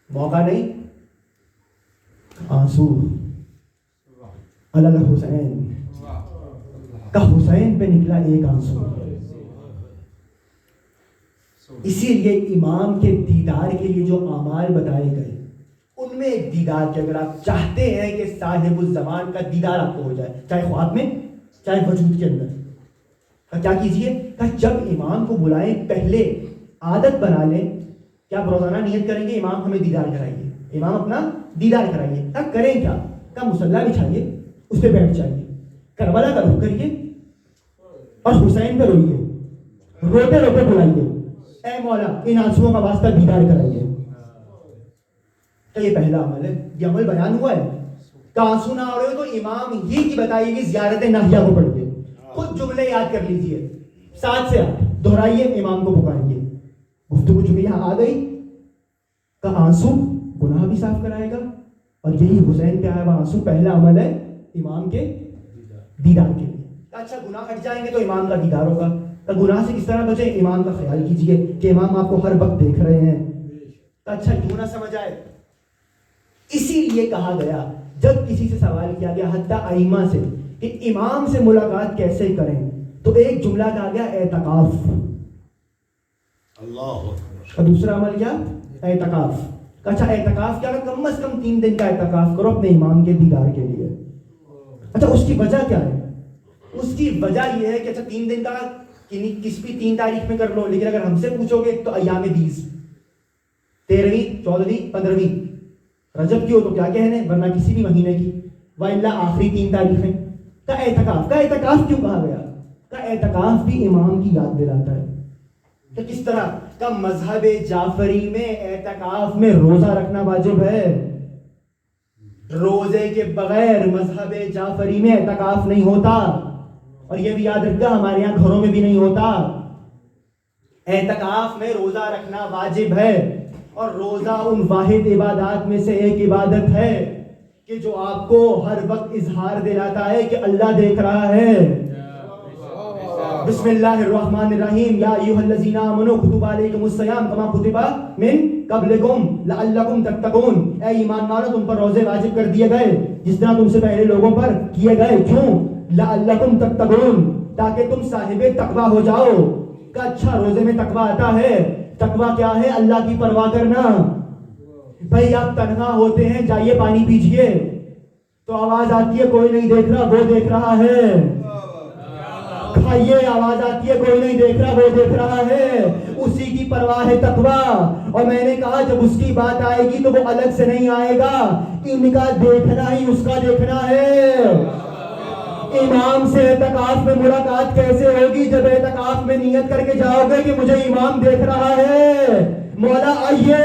موقع نہیں, آنسو اللہ حسین کا, حسین پہ نکلا ایک آنسو. اسی لیے امام کے دیدار کے لیے جو اعمال بتائے گئے ان میں ایک دیدار کے, اگر آپ چاہتے ہیں کہ صاحب الزمان کا دیدار آپ کو ہو جائے, چاہے خواب میں چاہے وجود کے اندر, تو کیا کیجئے؟ کہ جب امام کو بلائیں پہلے عادت بنا لیں کہ آپ روزانہ نیت کریں گے امام ہمیں دیدار کرائیے, امام اپنا دیدار کرائیے. تب کریں کیا؟ کہ مصلی بچھائیے, اس پہ بیٹھ جائیے, کربلا کا رخ کریے اور حسین پہ روئیے, روتے روتے بلائیے اے مولا ان آنسوؤں کا واسطہ دیدار کرائیے. تو یہ پہلا عمل ہے, یہ عمل بیان ہوا ہے. کہ آنسو نہ آ رہے ہو تو امام ہی کی بتائی گئی زیارت ناہیہ کو پڑھیے, خود جملے یاد کر لیجئے, 7 سے 8 دہرائیے, امام کو پکاریے. گفتگو چونکہ یہاں آ گئی کہ آنسو گناہ بھی صاف کرائے گا, اور یہی حسین پہ آیا ہوا آنسو پہلا عمل ہے امام کے دیدار کے لیے. اچھا گناہ ہٹ جائیں گے تو امام کا دیدار ہوگا. تو گناہ سے کس طرح بچیں؟ امام کا خیال کیجئے کہ امام آپ کو ہر وقت دیکھ رہے ہیں. تو اچھا کیوں نہ سمجھ آئے, اسی لیے کہا گیا جب کسی سے سوال کیا گیا حتیٰ ائمہ سے کہ امام سے ملاقات کیسے کریں, تو ایک جملہ کہا گیا اعتکاف. اور دوسرا عمل کیا؟ اعتکاف. اچھا اعتکاف کیا؟ کم از کم 3 دن کا اعتکاف کرو اپنے امام کے دیدار کے لیے. اچھا اس کی وجہ کیا ہے؟ اس کی وجہ یہ ہے کہ اچھا 3 دن کا کس بھی 3 تاریخ میں کر لو, لیکن اگر ہم سے پوچھو گے تو ایام 20 13ویں 14ویں 15ویں رجب کی ہو تو کیا کہنے, ورنہ کسی بھی مہینے کی, وَإِلَّا آخری 3 تاریخیں. کا اعتکاف کیوں کہا گیا؟ کا اعتکاف بھی امام کی یاد دلاتا ہے. تو کس طرح کا مذہب جعفری میں اعتکاف میں روزہ رکھنا واجب ہے. روزے کے بغیر مذہب جعفری میں اعتکاف نہیں ہوتا. اور یہ بھی یاد رکھنا ہمارے یہاں گھروں میں بھی نہیں ہوتا. اعتکاف میں روزہ رکھنا واجب ہے. اور روزہ ان واحد عبادات میں سے ایک عبادت ہے کہ جو آپ کو ہر وقت اظہار دلاتا ہے کہ اللہ دیکھ رہا ہے. بسم اللہ الرحمن الرحیم یا ایھا الذین آمنوا کتب علیکم الصیام کما کتب من قبلکم لعلکم تتقون. اے ایمان والو تم پر روزے واجب کر دیے گئے جس طرح تم سے پہلے لوگوں پر کیے گئے. کیوں؟ لعلکم تتقون, تاکہ تم صاحب تقوی ہو جاؤ. کہ اچھا روزے میں تقوی آتا ہے. تقوی کیا ہے؟ اللہ کی پرواہ کرنا. بھائی آپ تنہا ہوتے ہیں, جائیے پانی پیجئے, تو آواز آتی ہے کوئی نہیں دیکھ رہا وہ دیکھ رہا ہے. کھائیے, آواز آتی ہے کوئی نہیں دیکھ رہا وہ دیکھ رہا ہے. اسی کی پرواہ ہے تقوی. اور میں نے کہا جب اس کی بات آئے گی تو وہ الگ سے نہیں آئے گا, ان کا دیکھنا ہی اس کا دیکھنا ہے. امام سے اعتکاف میں ملاقات کیسے ہوگی؟ جب اعتکاف میں نیت کر کے جاؤ گے کہ مجھے امام دیکھ رہا ہے, مولا آئیے.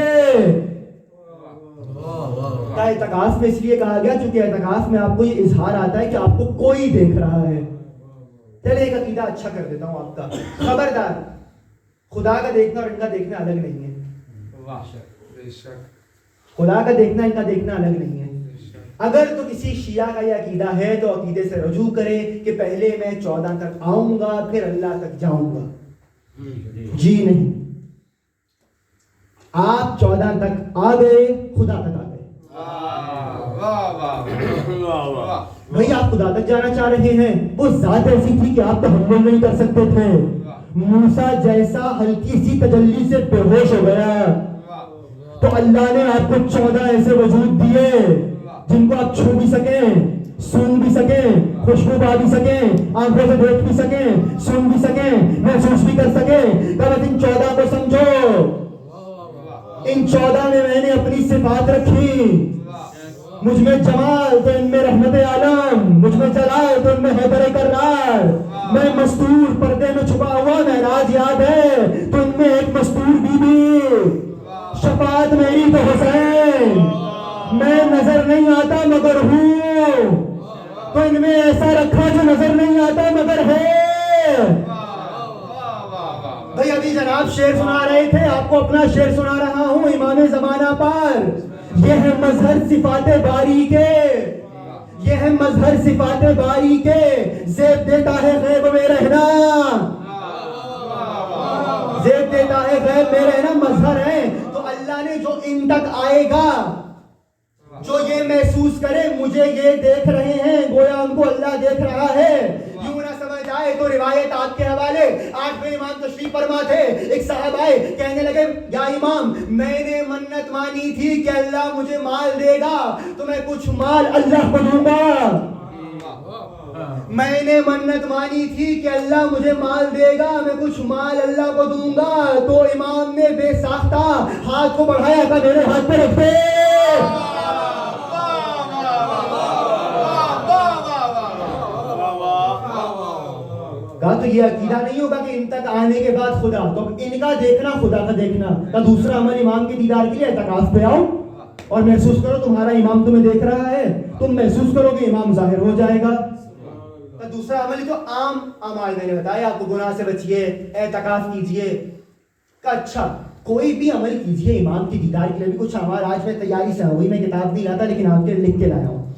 اعتکاف میں اس لیے کہا گیا چونکہ اعتکاف میں آپ کو یہ اظہار آتا ہے کہ آپ کو کوئی دیکھ رہا ہے. چلے ایک عقیدہ اچھا کر دیتا ہوں آپ کا. خبردار, خدا کا دیکھنا اور ان کا دیکھنا الگ نہیں ہے. خدا کا دیکھنا ان کا دیکھنا الگ نہیں ہے. اگر تو کسی شیعہ کا یہ عقیدہ ہے تو عقیدے سے رجوع کرے کہ پہلے میں 14 تک آؤں گا پھر اللہ تک جاؤں گا. جی نہیں, آپ 14 تک آ گئے, خدا تک آ گئے. بھئی آپ خدا تک جانا چاہ رہے ہیں, وہ ذات ایسی تھی کہ آپ تحمل نہیں کر سکتے تھے. موسیٰ جیسا ہلکی سی تجلی سے بے ہوش ہو گیا, تو اللہ نے آپ کو 14 ایسے وجود دیے جن کو آپ چھو بھی سکیں, سن بھی سکیں, خوشبو پا بھی سکیں, آنکھوں سے دیکھ بھی سکیں, سن بھی سکیں, محسوس بھی کر سکیں. بس ان 14 کو سمجھو. ان 14 میں نے اپنی صفات رکھی. مجھ میں جمال تو ان میں رحمت عالم, مجھ میں جلال تو ان میں حیدر کرار. میں مستور پردے میں چھپا ہوا معراج یاد ہے تو ان میں ایک مستور بی بی. شفاعت میری تو حسین, میں نظر نہیں آتا مگر ہوں, تو ان میں ایسا رکھا جو نظر نہیں آتا مگر ہے. بھئی ابھی جناب شعر سنا رہے تھے, آپ کو اپنا شعر سنا رہا ہوں امام زمانہ پر. یہ ہے مظہر صفات باری کے, یہ ہے مظہر صفات باری کے, زیب دیتا ہے غیب میں رہنا, زیب دیتا ہے غیب میں رہنا. مظہر ہے تو اللہ نے جو ان تک آئے گا, جو یہ محسوس کرے مجھے یہ دیکھ رہے ہیں, گویا ان کو اللہ دیکھ رہا ہے. یوں نہ سمجھ آئے تو روایت آپ کے حوالے. 8ویں امام تشریف فرما تھے, ایک صاحب آئے کہنے لگے یا امام میں نے منت مانی تھی کہ اللہ مجھے مال دے گا تو میں کچھ مال اللہ کو دوں گا. میں نے منت مانی تھی کہ اللہ مجھے مال دے گا, میں کچھ مال اللہ کو دوں گا. تو امام نے بے ساختہ ہاتھ کو بڑھایا کہ میرے ہاتھ پہ رکھ دے. کہا تو یہ عقیدہ نہیں ہوگا کہ ان تک آنے کے بعد خدا, تو ان کا دیکھنا خدا کا دیکھنا. کا دوسرا عمل امام کے دیدار کے لیے اعتکاف پہ آؤ اور محسوس کرو تمہارا امام تمہیں دیکھ رہا ہے, تم محسوس کرو کہ امام ظاہر ہو جائے گا. کا دوسرا عمل جو عام اعمال میں نے بتایا آپ کو, گناہ سے بچیے, اعتکاف کیجئے. کا اچھا کوئی بھی عمل کیجئے امام کی دیدار کے لیے بھی. کچھ اعمال آج میں تیاری سے وہی میں کتاب نہیں لاتا لیکن آپ کے لکھ کے لایا ہوں.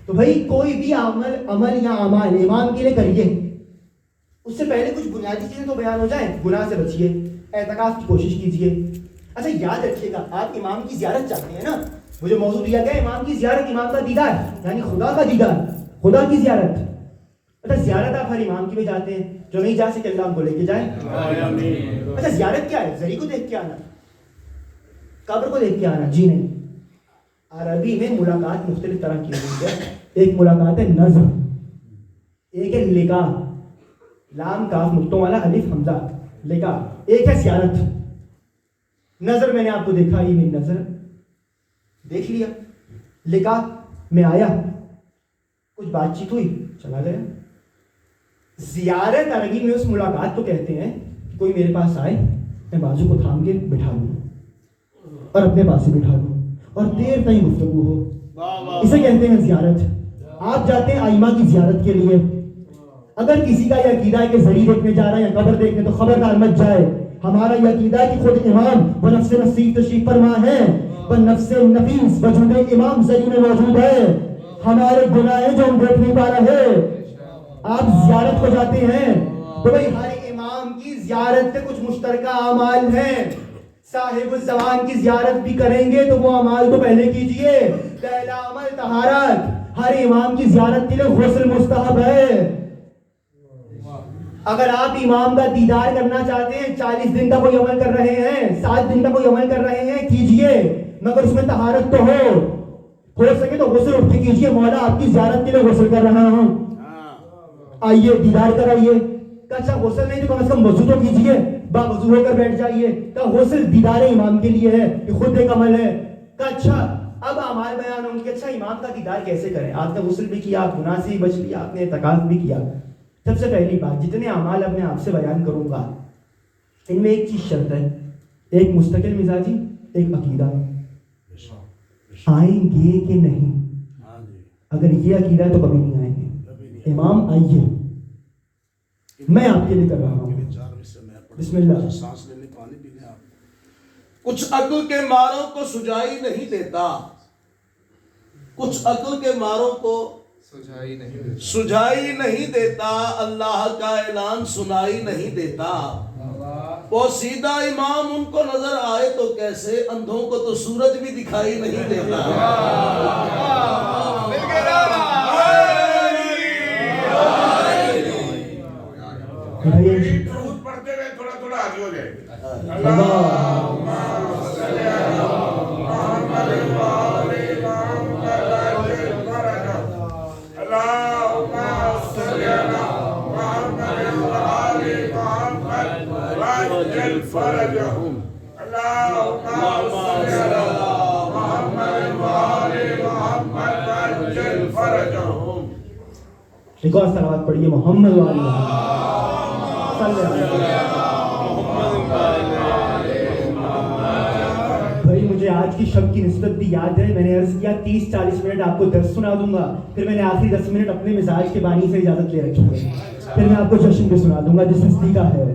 تو بھائی کوئی بھی عمل یا اعمال امام کے لیے کریے, اس سے پہلے کچھ بنیادی چیزیں تو بیان ہو جائیں. گناہ سے بچیے, اعتکاف کی کوشش کیجیے. اچھا یاد رکھیے گا آپ امام کی زیارت چاہتے ہیں نا, وہ جو موضوع دیا گیا امام کی زیارت, امام کا دیدار یعنی خدا کا دیدار, خدا کی زیارت. اچھا زیارت آپ ہر امام کی میں جاتے ہیں, جو نہیں جا سکے اللہ ہم کو لے کے جائیں. اچھا زیارت کیا ہے؟ زری کو دیکھ کے آنا, قبر کو دیکھ کے آنا؟ جی نہیں. عربی میں ملاقات مختلف طرح کی ہوتی ہے. ایک ملاقات ہے نظر, ایک ہے لقاء, لام کاف نقطوں والا الف حمزہ, لقاء. ایک ہے زیارت. نظر میں نے آپ کو دیکھا, یہ میری نظر دیکھ لیا. لقاء میں آیا, کچھ بات چیت ہوئی, چلا گیا. زیارت عربی میں اس ملاقات کو کہتے ہیں کہ کوئی میرے پاس آئے, میں بازو کو تھام کے بٹھا لوں اور اپنے پاس ہی بٹھا لوں اور دیر تک گفتگو ہو. اسے کہتے ہیں زیارت. آپ جاتے ہیں ائمہ کی زیارت کے لیے. اگر کسی کا یہ عقیدہ ہے کہ زری دیکھنے جا رہا ہے یا قبر دیکھنے, تو خبردار مت جائے. ہمارا یہ عقیدہ ہے کہ خود امام وہ نفس نصیب تشریف فرما ہے, وہ نفس نفیس وجود امام زری میں موجود ہے. ہمارے گناہ ہیں جو ہم دیکھ نہیں پا رہے. آپ زیارت کو جاتے ہیں تو بھائی ہر امام کی زیارت سے کچھ مشترکہ اعمال ہیں. صاحب الزمان کی زیارت بھی کریں گے تو وہ اعمال تو پہلے کیجئے. پہلا عمل طہارت. ہر امام کی زیارت کے لیے غسل مستحب ہے. اگر آپ امام کا دیدار کرنا چاہتے ہیں, 40 دن کا کوئی عمل کر رہے ہیں, 7 دن کا کوئی عمل کر رہے ہیں, کیجئے, مگر اس میں طہارت تو ہو سکے تو غسل اٹھ کے کیجئے. مولا آپ کی زیارت کے لیے غسل کر رہا ہوں, آئیے دیدار کرائیے. اچھا غسل نہیں تو کم از کم وضو تو کیجئے, باوضو ہو کر بیٹھ جائیے. غسل دیدار امام کے لیے ہے, یہ خود ایک عمل ہے. اچھا اب اعمال بیان ہوں کہ اچھا امام کا دیدار کیسے کریں. آپ نے غسل بھی کیا, آپ گناہ سے بھی بچ لیا, آپ نے اعتکاف بھی کیا. سب سے پہلی بات, جتنے اعمال اپنے آپ سے بیان کروں گا ان میں ایک چیز شرط ہے, ایک مستقل مزاجی, ایک عقیدہ. آئیں گے کہ نہیں؟ اگر یہ عقیدہ ہے تو کبھی نہیں آئیں گے. امام آئیے, میں آپ کے لیے کر رہا ہوں. بسم اللہ. سانس لینے, پانی پینے. کچھ عقل کے ماروں کو سجائی نہیں دیتا, کچھ عقل کے ماروں کو سجائی نہیں دیتا, اللہ کا اعلان سنائی نہیں دیتا. وہ سیدھا امام ان کو نظر آئے تو کیسے, اندھوں کو تو سورج بھی دکھائی نہیں دیتا. پڑھتے رہے, تھوڑا تھوڑا آگے ہو جائے. ایک اور صلوات پڑھیے محمد والی. بھائی مجھے آج کی شب کی نسبت بھی یاد ہے. میں نے عرض کیا 30-40 منٹ آپ کو درس سنا دوں گا, پھر میں نے آخری 10 منٹ اپنے مزاج کے بانی سے اجازت لے رکھی ہے, پھر میں آپ کو جشن بھی سنا دوں گا جس ہستی کا ہے.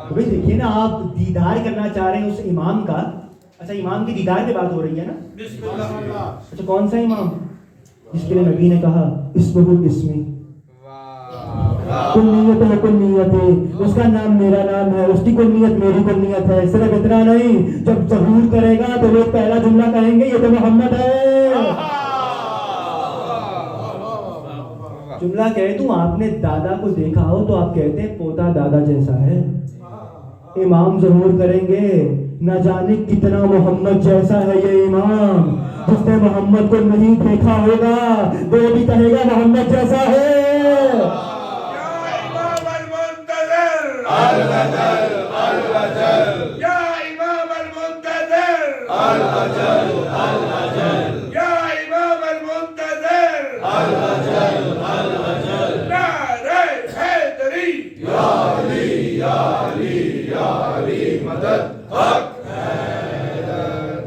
تو بھائی دیکھیے نا, آپ دیدار کرنا چاہ رہے ہیں اس امام کا. اچھا امام کی دیدار کی بات ہو رہی ہے نا. اچھا کون سا امام جس کے لیے نبی نے کہا اسمہ اسمی, کنیت ہے کنیت ہے, اس کا نام میرا نام ہے, اس کی کنیت میری کنیت ہے. صرف اتنا نہیں, جب ظہور کرے گا تو لوگ پہلا جملہ کہیں گے یہ تو محمد ہے. جملہ کہہ دوں, آپ نے دادا کو دیکھا ہو تو آپ کہتے ہیں پوتا دادا جیسا ہے. امام ظہور کریں گے, نہ جانے کتنا محمد جیسا ہے یہ امام. جس نے محمد کو نہیں دیکھا ہوگا وہ بھی کہے گا محمد جیسا ہے.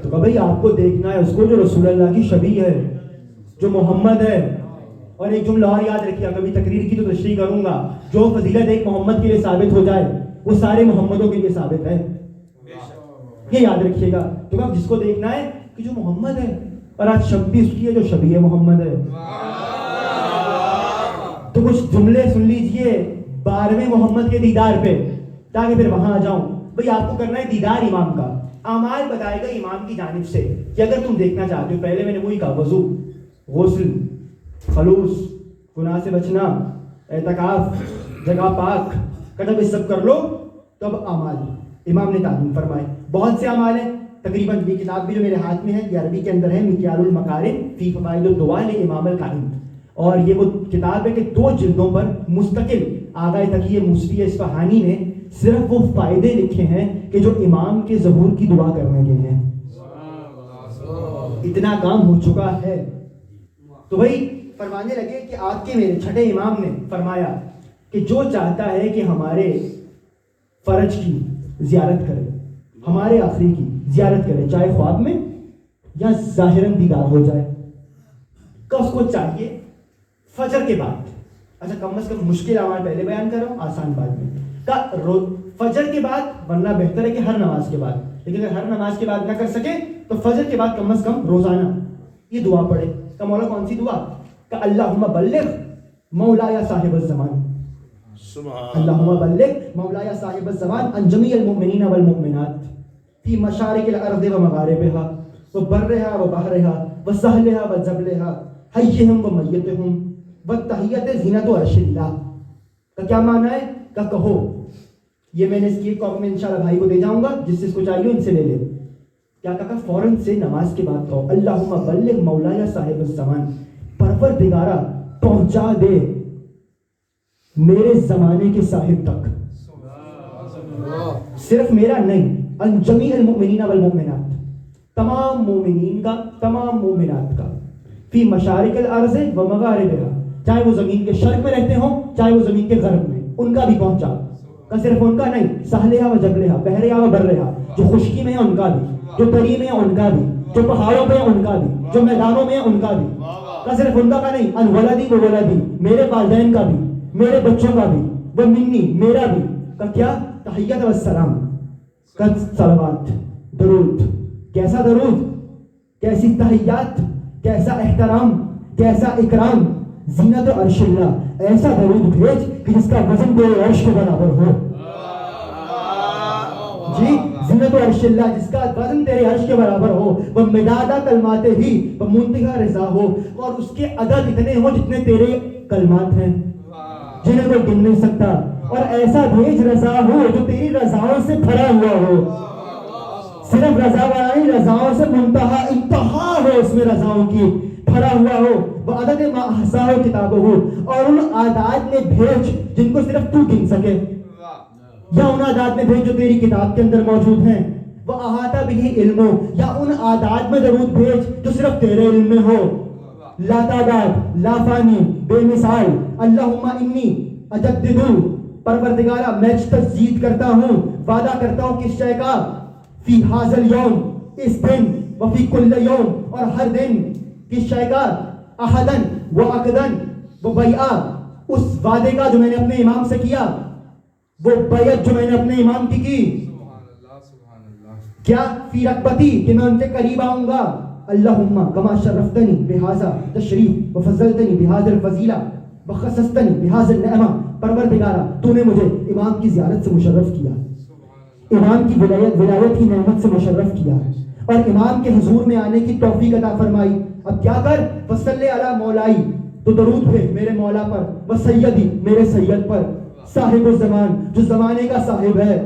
تو بھائی آپ کو دیکھنا ہے اس کو جو رسول اللہ کی شبیہ ہے, جو محمد ہے. اور ایک جملہ اور یاد رکھیے, کبھی تقریر کی تو تشریح کروں گا, جو فضیلت ایک محمد کے لیے ثابت ہو جائے وہ سارے محمدوں کے لیے ثابت ہے. یہ یاد رکھیے گا. تو اب جس کو دیکھنا ہے کہ جو محمد ہے, اور آج شب بھی اس کی ہے جو شبیہ محمد ہے, تو کچھ جملے سن لیجئے 12ویں محمد کے دیدار پہ, تاکہ پھر وہاں آ جاؤں. بھئی آپ کو کرنا ہے دیدار امام کا. اعمال بتائے گا امام کی جانب سے کہ اگر تم دیکھنا چاہتے ہو, پہلے میں نے وہی کہا, وضو, غسل, خلوص, گناہ سے بچنا, اعتکاف, جگہ پاک, جب یہ سب کر لو تو اب اعمال امام نے تعلیم فرمائے. بہت سے اعمال ہیں, تقریباً یہ کتاب بھی جو میرے ہاتھ میں ہے یہ عربی کے اندر ہے, مکیال المکارم فی فوائد الدعاء لامام القائم, اور یہ وہ کتاب ہے کہ 2 جلدوں پر مستقل آغا تقی موسوی اصفہانی نے صرف وہ فائدے لکھے ہیں کہ جو امام کے ظہور کی دعا کرنے کے ہیں. اتنا کام ہو چکا ہے. تو بھائی فرمانے لگے کہ آپ کے میرے چھٹے امام نے فرمایا کہ جو چاہتا ہے کہ ہمارے فرج کی زیارت کرے, ہمارے آخری کی زیارت کرے, چاہے خواب میں یا ظاہراً دیدار ہو جائے. کہ اس کو چاہیے فجر کے بعد, اچھا کم از کم مشکل اعمال پہلے بیان کر رہا ہوں, آسان بعد میں, کہ فجر کے بعد, ورنہ بہتر ہے کہ ہر نماز کے بعد, لیکن اگر ہر نماز کے بعد نہ کر سکے تو فجر کے بعد کم از کم روزانہ یہ دعا پڑھے. کہ مولا کون سی دعا؟ کہ اللہم بلغ مولایا صاحب الزمان, اللہم بلغ مولایا صاحب الزمان عن جمیع المؤمنین والمؤمنات فی مشارق الارض ومغاربہا وبرہا وبحرہا وسہلہا وجبلہا حیہم ومیتہم والتحیت زینت عرش اللہ. کا کیا معنی ہے؟ کہ کہو, یہ میں نے اس کی ایک کاپی میں انشاءاللہ بھائی کو دے جاؤں گا, جس سے اس کو چاہیے ان سے لے لے. کیا کہا؟ فوراً سے نماز کے بعد کہو اللہم بلغ مولایا صاحب الزمان, پروردگارا پہنچا دے میرے زمانے کے صاحب تک, صرف میرا نہیں, ان جمیع المؤمنین والمؤمنات, تمام مومنین کا, تمام مومنات کا, فی مشارق الارض و مغاربہا, چاہے وہ زمین کے شرق میں رہتے ہوں چاہے وہ زمین کے غرب میں, ان کا بھی پہنچا. کہ صرف ان کا نہیں, سہلہا و جبلہا, بحرہا و برہا, جو خشکی میں ہے ان کا بھی, جو تری میں ہے ان کا بھی, جو پہاڑوں پہ ہے ان کا بھی, جو میدانوں میں ہے ان کا بھی. کہ صرف ان کا نہیں, ان ولدی و ولدی, میرے والدین کا بھی, میرے بچوں کا بھی, وہ منی, میرا بھی. کہ کیا؟ تحیت و السلام, کہ صلوات, درود. کیسا درود, کیسی تحیات, کیسا احترام, کیسا اکرام, زینت عرش اللہ, ایسا درود بھیج کہ جس کا وزن تیرے عرش کے برابر ہو. جی, زینت عرش اللہ, جس کا وزن تیرے عرش کے برابر ہو. وہ مدادہ کلمات ہی وہ منتہا رضا ہو, اور اس کے عدد اتنے ہو جتنے تیرے کلمات ہیں, جنہیں کوئی گن نہیں سکتا. اور ایسا بھیج رضا ہو جو تیری رضاؤں سے بھرا ہوا ہو, صرف رضا والا نہیں, رضاؤں سے منتہا, انتہا ہو اس میں رضاؤں کی, بھرا ہوا ہو. وہ عدد ما احصاہ کتاب ہو, اور ان اعداد میں بھیج جن کو صرف تو گن سکے, یا ان اعداد میں بھیج جو تیری کتاب کے اندر موجود ہیں. وہ احاطہ بھی علم ہو, یا ان اعداد میں درود بھیج جو صرف تیرے علم میں ہو. لا تعداد, لا فانی, بے مثال. اللہم انی اجددو, پروردگارا میں تجدید کرتا ہوں, وعدہ کرتا ہوں کس شے کا؟ فی حاضل یوم, اس دن, وفی کل یوم, اور ہر دن, کس شے کا؟ احدن و عقدن و بیعہ, اس وعدے کا جو میں نے اپنے امام سے کیا, وہ بیعت جو میں نے اپنے امام کی. کیا؟ فی رقبتی, کہ میں ان کے قریب آؤں گا. اللہم کما شرفتنی بہذا تشریف و فضلتنی بہذا الفضیلہ و خصصتنی بہذا النعمہ. پروردگارا تو نے مجھے امام کی زیارت سے مشرف کیا, امام کی ولایت کی نعمت سے مشرف کیا, اور امام کے حضور میں آنے کی توفیق عطا فرمائی. اب کیا کر؟ فصلی علی مولائی, تو درود بھیج میرے مولا پر, و سیدی, میرے سید پر, صاحب الزمان, جو زمانے کا صاحب ہے,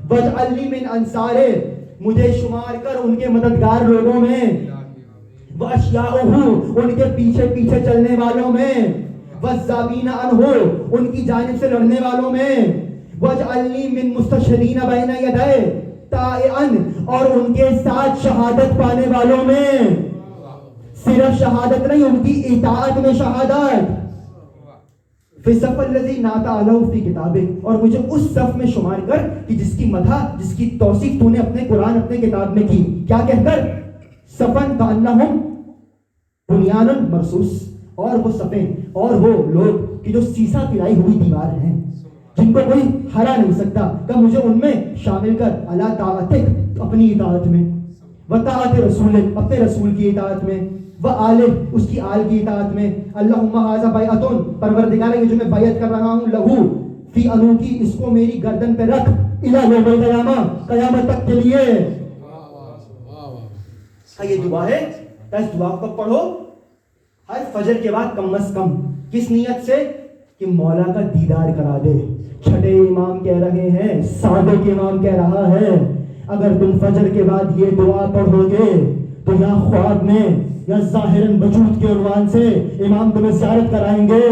وجعلنی من انصارے, مجھے شمار کر ان کے مددگار لوگوں میں, واشیاؤہ, ان کے پیچھے پیچھے چلنے والوں میں, والذابین عنہ, ان کی جانب سے لڑنے والوں میں, وجعلنی من مستشہدین بین یدی طائعن, اور ان کے ساتھ شہادت پانے والوں میں, صرف شہادت نہیں, ان کی اطاعت میں شہادت. فی الصف الذی نعت علیہ فی کتابک, اور مجھے اس صف میں شمار کر کہ جس کی مدح, جس کی توصیف تو نے اپنے قرآن, اپنے کتاب میں کی. کیا کہہ کر؟ صفن کانہم بنیان مرصوص, اور وہ صفیں, اور وہ لوگ کہ جو سیسا پلائی ہوئی دیوار ہیں, جن کو کوئی ہرا نہیں سکتا. کہ مجھے ان میں شامل کر. اللہ طاعتک, اپنی اطاعت میں, و طاعت رسول, اپنے رسول کی اطاعت میں, و آلہ, اس کی آل کی اطاعت میں. اللہم ھذا بیعتن, پروردگار یہ جو میں بیعت کر رہا ہوں, لہو فی انوکی, اس کو میری گردن پہ رکھ, الی یوم القیامہ, قیامت تک کے لیے. یہ دعا ہے, اس دعا کو پڑھو ہر فجر کے بعد کم از کم. کس نیت سے؟ کہ مولا کا دیدار کرا دے. چھٹے امام کہہ رہے ہیں, صادق امام کہہ رہا ہے, اگر تم فجر کے بعد یہ دعا پڑھو گے تو یا خواب میں یا ظاہراً وجود کے عنوان سے امام تمہیں زیارت کرائیں گے.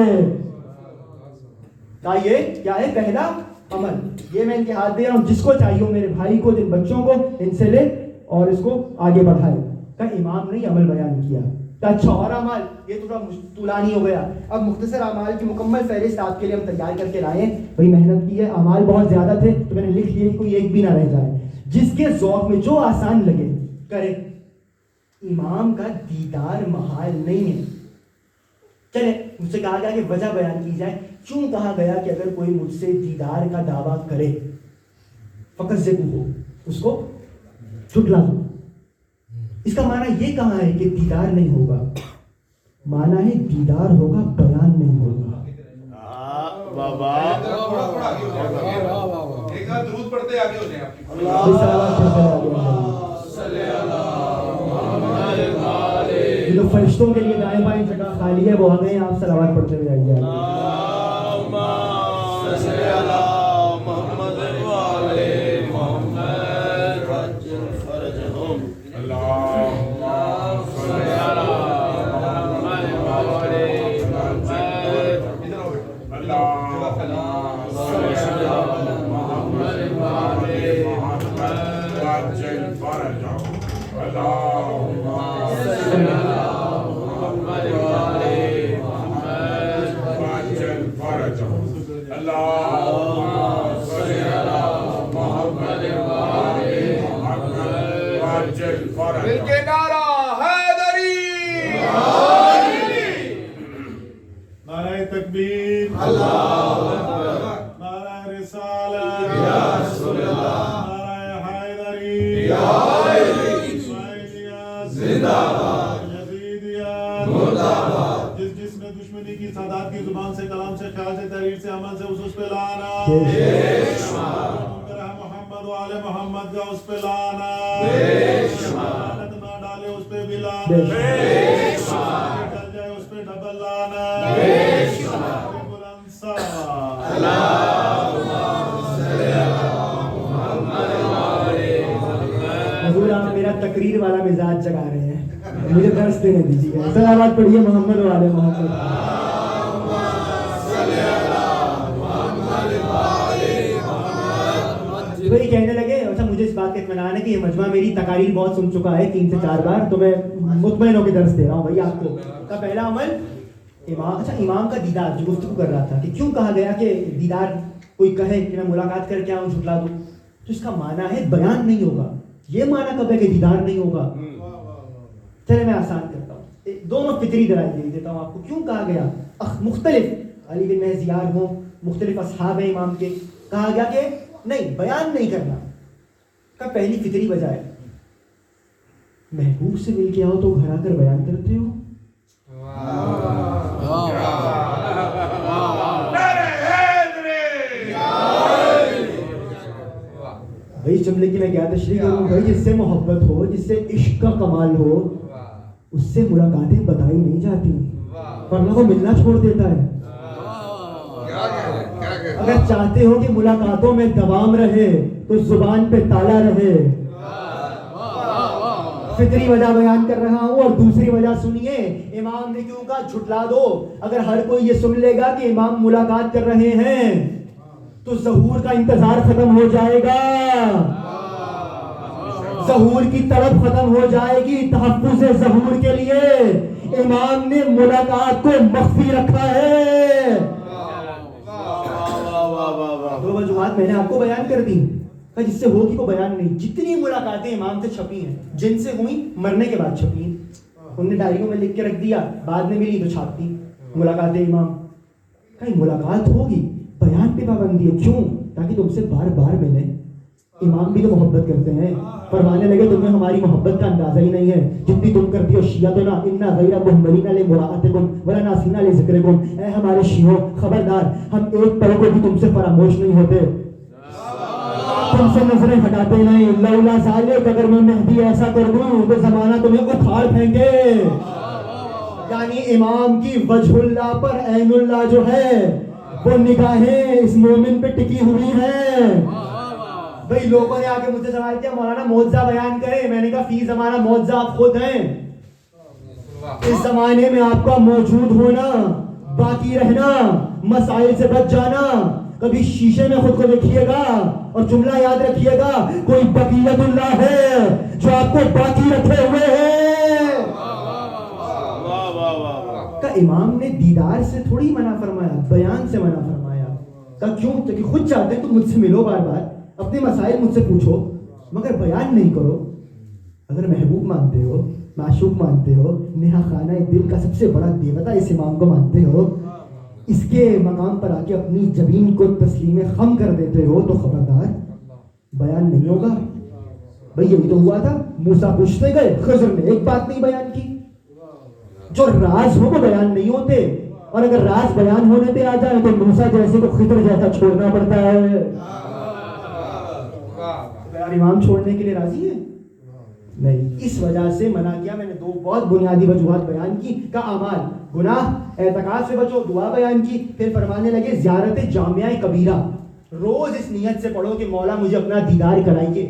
یہ کیا ہے؟ پہلا عمل. یہ میں ان کے ہاتھ دے رہا ہوں, جس کو چاہیے ہو, میرے بھائی کو, جن بچوں کو, ان سے لے اور اس کو آگے بڑھائے. کہ امام نے عمل بیان کیا. اچھا اور اعمال یہ تھوڑا طولانی ہو گیا. اب مختصر اعمال کی مکمل فہرست آپ کے لیے ہم تیار کر کے لائے ہیں. بھائی محنت کی ہے, اعمال بہت زیادہ تھے تو میں نے لکھ لیے کوئی ایک بھی نہ رہ جائے. جس کے ذوق میں جو آسان لگے کرے. امام کا دیدار محال نہیں ہے. چلے مجھ سے کہا گیا کہ وجہ بیان کی جائے کیوں کہا گیا کہ اگر کوئی مجھ سے دیدار کا دعویٰ کرے فقط ذکر ہو اس کو جھٹلا دو. اس کا معنی یہ کہاں ہے کہ دیدار نہیں ہوگا, معنی ہے دیدار ہوگا بیان نہیں ہوگا. درود پڑھتے آگے ہو جائیں جو فرشتوں کے لیے دائیں بائیں جگہ خالی ہے وہ آ گئے, آپ صلوات پڑھتے ہوئے آئیے. تکبیر نعرہ رسالت نعرہ حیدری یزیدیت. جس نے دشمنی کی سادات کی زبان سے کلام سے خیال سے تحریر سے عمل سے اس پہ لانا محمد و آل محمد کا اس پہ لانا لعنت نہ ڈالے اس پہ بھی لانا چل جائے اس پہ ڈبل لانا. حضور آپ میرا تقریر والا مزاج جگا رہے ہیں, مجھے درس دینے دیجیے. صلوات پڑھیے محمد و آل محمد. وہی کہنے لگے اچھا مجھے اس بات کا اطمینان ہے کہ یہ مجمع میری تقاریر بہت سن چکا ہے 3 سے 4 بار, تو میں مطمئن ہو کے درس دے رہا ہوں. بھائی آپ کو کا پہلا عمل امام. اچھا امام کا دیدار جو گفتگو کر رہا تھا کہ کیوں کہا گیا کہ دیدار کوئی کہے کہ میں ملاقات کر کے آؤں جھٹلا دوں, تو اس کا معنی ہے بیان نہیں ہوگا. یہ معنی کب ہے کہ دیدار نہیں ہوگا؟ چلے میں آسان کرتا ہوں, دونوں فطری دلائل دے دیتا ہوں آپ کو. کیوں کہا گیا مختلف علی بن مہزیار ہوں, مختلف اصحاب ہیں امام کے, کہا گیا کہ نہیں بیان نہیں کرنا کا پہلی فطری وجہ ہے محبوب سے مل کے آؤ تو گھر آ کر بیان کرتے ہو. بھائی جملے کی میں کیا تشریح کروں. بھائی جس سے محبت ہو, جس سے عشق کا کمال ہو, اس سے ملاقاتیں بتائی نہیں جاتی, ورنہ وہ ملنا چھوڑ دیتا ہے. اگر چاہتے ہو کہ ملاقاتوں میں دوام رہے تو زبان پہ تالا رہے. فطری وجہ بیان کر رہا ہوں. اور دوسری وجہ سنیے, امام نے کیوں کہا جھٹلا دو. اگر ہر کوئی یہ سن لے گا کہ امام ملاقات کر رہے ہیں تو ظہور کا انتظار ختم ہو جائے گا, ظہور کی طلب ختم ہو جائے گی. تحفظ ظہور کے لیے امام نے ملاقات کو مخفی رکھا ہے. 2 وجوہات میں نے آپ کو بیان کر دی, جس سے ہوگی کو بیان نہیں. جتنی ملاقاتیں امام سے چھپی ہیں, جن سے ہوئی مرنے کے بعد چھپی ہیں, ان نے ڈائریوں میں لکھ کے رکھ دیا, بعد میں ملی تو چھاپتی ملاقاتیں امام. کہیں ملاقات ہوگی, بیان پہ پابندی ہے. کیوں؟ تاکہ تم سے بار بار ملے. امام بھی تو محبت کرتے ہیں, فرمانے لگے تمہیں ہماری محبت کا اندازہ ہی نہیں ہے جتنی تم کرتی ہو شیعتنا انا غیر محملین لمراءتکم ولا ناسین لذکرکم. اے ہمارے شیعوں خبردار, ہم ایک پل کو بھی تم سے فراموش نہیں ہوتے, تم سے نظریں ہٹاتے نہیں. لولا ذالک, اگر میں مہدی ایسا کر دوں تو زمانہ تمہیں اکھاڑ پھینکے. یعنی امام کی وجہ اللہ پر عین اللہ جو ہے وہ نگاہیں اس مومن پہ ٹکی ہوئی ہیں. بھئی لوگوں نے آگے مجھ سے سوال کیا مولانا معجزہ بیان کرے. میں نے کہا فی زمانہ معجزہ آپ خود ہیں. اس زمانے میں آپ کا موجود ہونا, باقی رہنا, مسائل سے بچ جانا. کبھی شیشے میں خود کو دیکھیے گا اور جملہ یاد رکھیے گا, کوئی بقیت اللہ ہے جو آپ کو باقی رکھے ہوئے ہے. کہ امام نے دیدار سے تھوڑی منع فرمایا, بیان سے منع فرمایا. کہ کیوں؟ کہ خود چاہتے ہیں تو مجھ سے ملو بار بار, اپنے مسائل مجھ سے پوچھو, مگر بیان نہیں کرو. اگر محبوب مانتے ہو, معشوق مانتے ہو, نہا خانہ دل کا سب سے بڑا دیوتا اس امام کو مانتے ہو, اس کے مقام پر آ کے اپنی جبین کو تسلیم خم کر دیتے ہو, تو خبردار بیان نہیں ہوگا. بھئی یہی تو ہوا تھا, موسیٰ پوچھتے گئے, خضر نے ایک بات نہیں بیان کی. جو راز ہو وہ بیان نہیں ہوتے, اور اگر راز بیان ہونے پہ آ جائے تو موسیٰ جیسے کو خضر جیسا چھوڑنا پڑتا ہے. امام چھوڑنے کے لیے راضی ہے نہیں. اس وجہ سے منع کیا. میں نے دو بہت بنیادی وجوہات بیان کی. کا اعمال, گناہ, اعتقاد سے بچو, دعا بیان کی. پھر فرمانے لگے زیارت جامعہ کبیرہ روز اس نیت سے پڑھو کہ مولا مجھے اپنا دیدار کرائیے.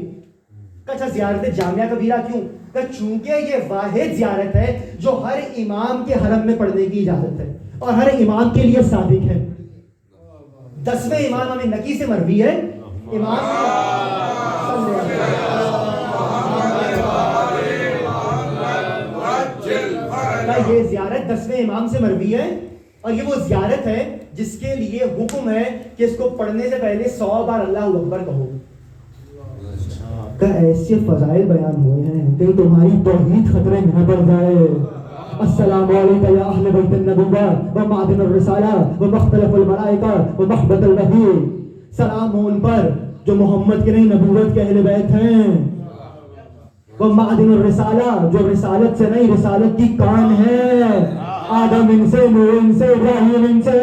اچھا زیارت جامعہ کبیرہ کیوں؟ کہ چونکہ یہ واحد زیارت ہے جو ہر امام کے حرم میں پڑھنے کی اجازت ہے اور ہر امام کے لیے صادق ہے. 10ویں امام ہمیں نقی سے مروی ہے. یہ زیارت 10ویں امام سے مروی ہے, اور یہ وہ زیارت ہے جس کے لیے حکم ہے کہ اس کو پڑھنے سے پہلے 100 بار اللہ اکبر کہو. کہ ایسے فضائل بیان ہوئے ہیں کہ تمہاری توحید خطرے میں نہ پڑ جائے. السلام علیکم یا اہل بیت النبوہ و معدن الرسالہ و مختلف الملائکہ و محبت الوحی. سلام ہو ان پر جو محمد کے نہیں نبوت کے اہل بیت ہیں. وہ معدن الرسالہ جو رسالت سے نہیں رسالت کی کان ہے. آدم ان سے, نوح ان سے, ابراہیم ان سے.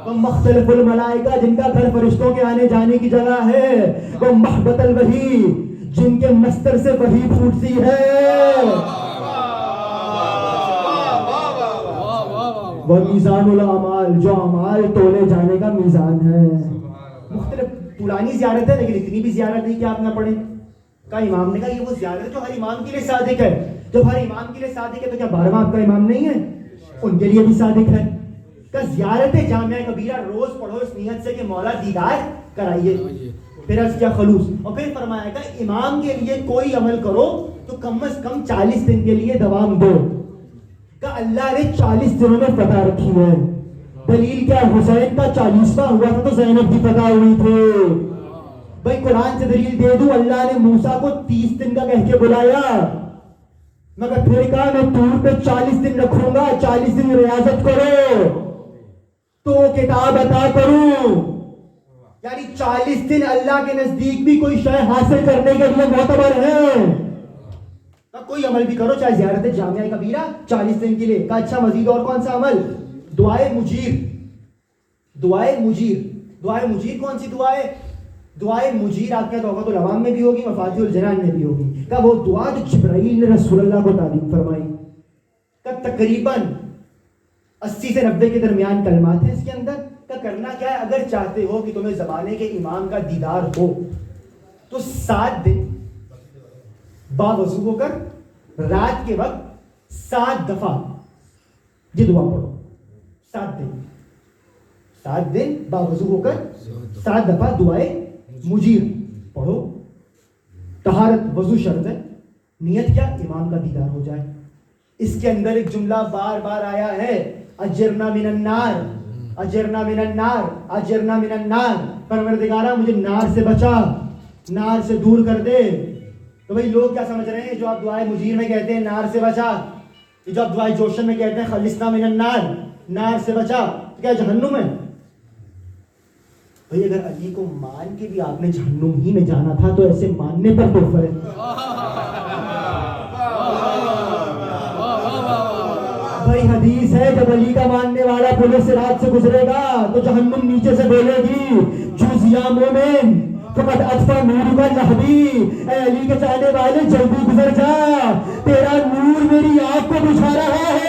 وہ مختلف الملائکہ جن کا گھر فرشتوں کے آنے جانے کی جگہ ہے. وہ محبت الوحی جن کے مستر سے وحی پھوٹتی ہے. وہ میزان الاعمال جو اعمال تولے جانے کا میزان ہے. مختلف طولانی زیارت ہے لیکن اتنی بھی زیارت نہیں کہ آپ نہ پڑھیں. کا امام نے کہا یہ وہ زیارت ہے جو ہر امام کے لیے صادق ہے. جب ہر امام کے لیے صادق ہے تو کیا 12واں آپ کا امام نہیں ہے؟ ان کے لیے بھی صادق ہے. کہ زیارت جامعہ کبیرہ روز پڑھو اس نیت سے کہ مولا دیدار کرائیے. پھر عرض کیا خلوص, اور پھر فرمایا کہ امام کے لیے کوئی عمل کرو تو کم از کم 40 دن کے لیے دوام دو. کہ اللہ نے 40 دنوں میں فتح رکھی ہے. دلیل کیا؟ حسین کا 40واں ہوا تھا تو زینب کی فتح ہوئی تھی. بھائی قرآن سے دلیل دے دوں, اللہ نے موسیٰ کو 30 دن کا کہہ کے بلایا, مگر پھر کہا میں طور پہ 40 دن رکھوں گا, 40 دن ریاضت کرو تو کتاب عطا کروں. یعنی 40 دن اللہ کے نزدیک بھی کوئی شے حاصل کرنے کے لیے معتبر ہے. کوئی عمل بھی کرو, چاہے زیارت جامعہ کبیرہ 40 دن کے لیے. کا اچھا مزید اور کون سا عمل؟ دعائے مجیر. دعائے مجیر, دعائے مجیر کون سی دعا ہے؟ دعائے مجیر آپ کے توقعات العوام میں بھی ہوگی, مفاتیح الجنان میں بھی ہوگی. کہ وہ دعا جو جبرائیل نے رسول اللہ کو تعلیم فرمائی. کہ تقریباً 80 سے 90 کے درمیان کلمات ہیں اس کے اندر. کا کرنا کیا ہے؟ اگر چاہتے ہو کہ تمہیں زمانے کے امام کا دیدار ہو تو 7 دن باوضو ہو کر رات کے وقت 7 دفعہ یہ دعا پڑھو. 7 دن باوضو ہو کر 7 دفعہ دعائے مجیر پڑھو. طہارت وضو شرط ہے. نیت کیا؟ امام کا دیدار ہو جائے. اس کے اندر ایک جملہ بار بار آیا ہے, اجرنا من النار, اجرنا من النار, اجرنا من النار. پروردگارہ مجھے نار سے بچا, نار سے دور کر دے. تو بھئی لوگ کیا سمجھ رہے ہیں؟ جو آپ دعائے مجیر میں کہتے ہیں نار سے بچا, یہ جو آپ دعائے جوشن میں کہتے ہیں خلصنا من النار, نار سے بچا, تو کیا جہنم ہے؟ بھئی اگر علی کو مان کے بھی آپ نے جہنم ہی میں جانا تھا تو ایسے ماننے پر کفر ہے. بھائی حدیث ہے جب علی کا ماننے والا پولیس صراط سے گزرے گا تو جہنم نیچے سے بولے گی جوز یا مومن فقط اطفا نور کا لہبی, اے علی کے چاہنے والے جلدی گزر جا, تیرا نور میری آنکھ کو بجھا رہا ہے.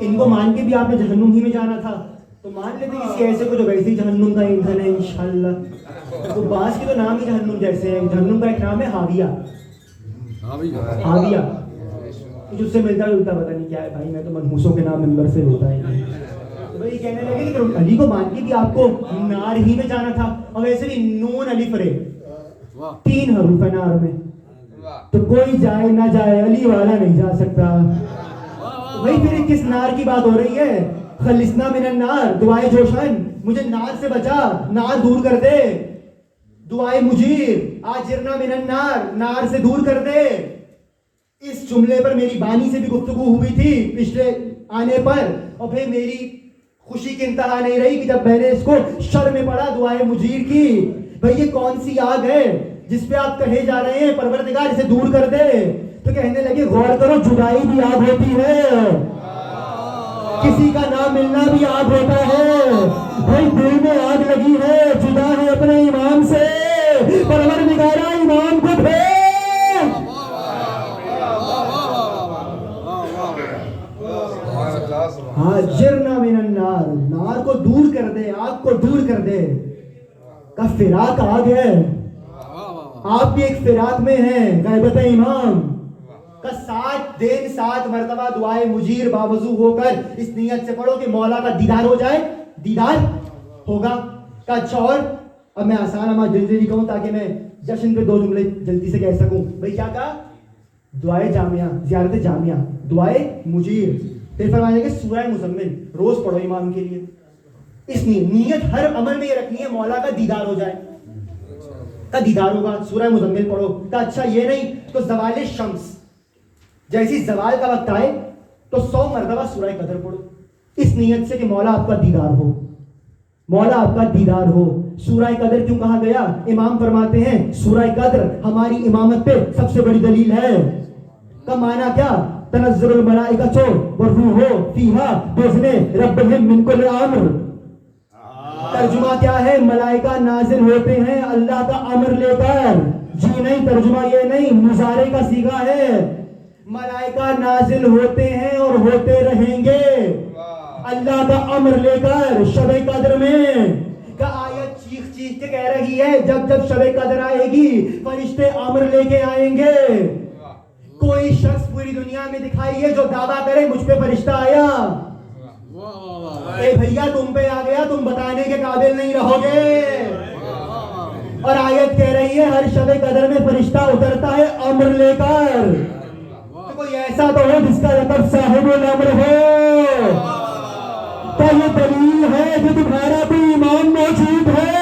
ان کو مان کے بھی آپ نے جہنم ہی میں جانا تھا تو مان لیتے کسی ایسے کو جو ویسے ہی جہنم کا ایندھن ہے انشاءاللہ. تو بعض کے تو نام ہی جہنم جیسے ہیں. جہنم کا ایک نام ہے حاویہ. حاویہ کچھ اس سے ملتا جلتا پتہ نہیں کیا ہے بھائی, میں تو منحوسوں کے نام منبر سے ہوتا ہے. تو بھائی کہنے لگے کہ علی کو مان کے بھی آپ کو نار ہی میں جانا تھا, اور ویسے بھی نون الف رے 3 حروف ہے نار میں, تو کوئی جائے نہ جائے علی والا نہیں جا سکتا. بھائی پھر کس نار کی بات ہو رہی ہے؟ خلصنا من النار, دعائے جوشن, مجھے نار سے بچا, نار دور کر دے. دعائے مجیر, آجرنا من النار, نار سے دور کر دے. اس جملے پر میری بانی سے بھی گفتگو ہوئی تھی پچھلے آنے پر, اور پھر میری خوشی کی انتہا نہیں رہی کہ جب میں نے اس کو شر میں پڑھا دعائے مجیر کی. بھئی یہ کون سی آگ ہے جس پہ آپ کہے جا رہے ہیں پروردگار اسے دور کر دے؟ تو کہنے لگے غور کرو, جدائی بھی آگ ہوتی ہے, کسی کا نہ ملنا بھی آگ ہوتا ہے. بھائی دل میں آگ لگی ہے, جدا ہے اپنے امام سے, پروردگارا امام کو پھیر. ہاجرنا من النار, نار کو دور کر دے, آگ کو دور کر دے. کا فراق آگ ہے, آپ بھی ایک فراق میں ہیں غیبت امام کا. 7 دن 7 مرتبہ دعائے مجیر باوضو ہو کر اس نیت سے پڑھو کہ مولا کا دیدار ہو جائے. دیدار ہوگا کا. اچھا اور اب میں آسان ہمارا جلدی کہوں تاکہ میں جشن پہ 2 جملے جلدی سے کہہ سکوں. بھائی کیا کہا؟ دعائے جامعہ, زیارت جامعہ, دعائے مجیر, پھر فرمایا کہ سورہ مزمل روز پڑھو امام کے لیے. اس نیت ہر عمل میں یہ رکھنی ہے مولا کا دیدار ہو جائے, کا دیدار ہوگا. سورہ مزمل پڑھو. کا اچھا یہ نہیں تو زوال شمس, جیسی زوال کا وقت آئے تو 100 مرتبہ سورہ قدر پڑھو, اس نیت سے کہ مولا آپ کا دیدار ہو, مولا آپ کا دیدار ہو. سورہ قدر کیوں کہا گیا؟ امام فرماتے ہیں سورہ قدر ہماری امامت پہ سب سے بڑی دلیل ہے. کا معنی کیا؟ تنزل الملائکۃ والروح فیہا باذن ربہم من کل امر. ترجمہ کیا ہے؟ ملائکہ نازل ہوتے ہیں اللہ کا امر لے کر. جی نہیں, ترجمہ یہ نہیں, مضارع کا صیغہ ہے. ملائکہ نازل ہوتے ہیں اور ہوتے رہیں گے اللہ کا امر لے کر شب قدر میں. کا آیت چیخ چیخ کے کہہ رہی ہے جب جب شب قدر آئے گی فرشتے امر لے کے آئیں گے. کوئی شخص پوری دنیا میں دکھائیے جو دعویٰ کرے مجھ پہ فرشتہ آیا. اے بھیا تم پہ آ گیا, تم بتانے کے قابل نہیں رہو گے. اور آیت کہہ رہی ہے ہر شب قدر میں فرشتہ اترتا ہے امر لے کر. تو کوئی ایسا تو ہو جس کا لقب صاحب الامر ہو, تو یہ دلیل ہے کہ تمہارا بھی ایمان موجود ہے.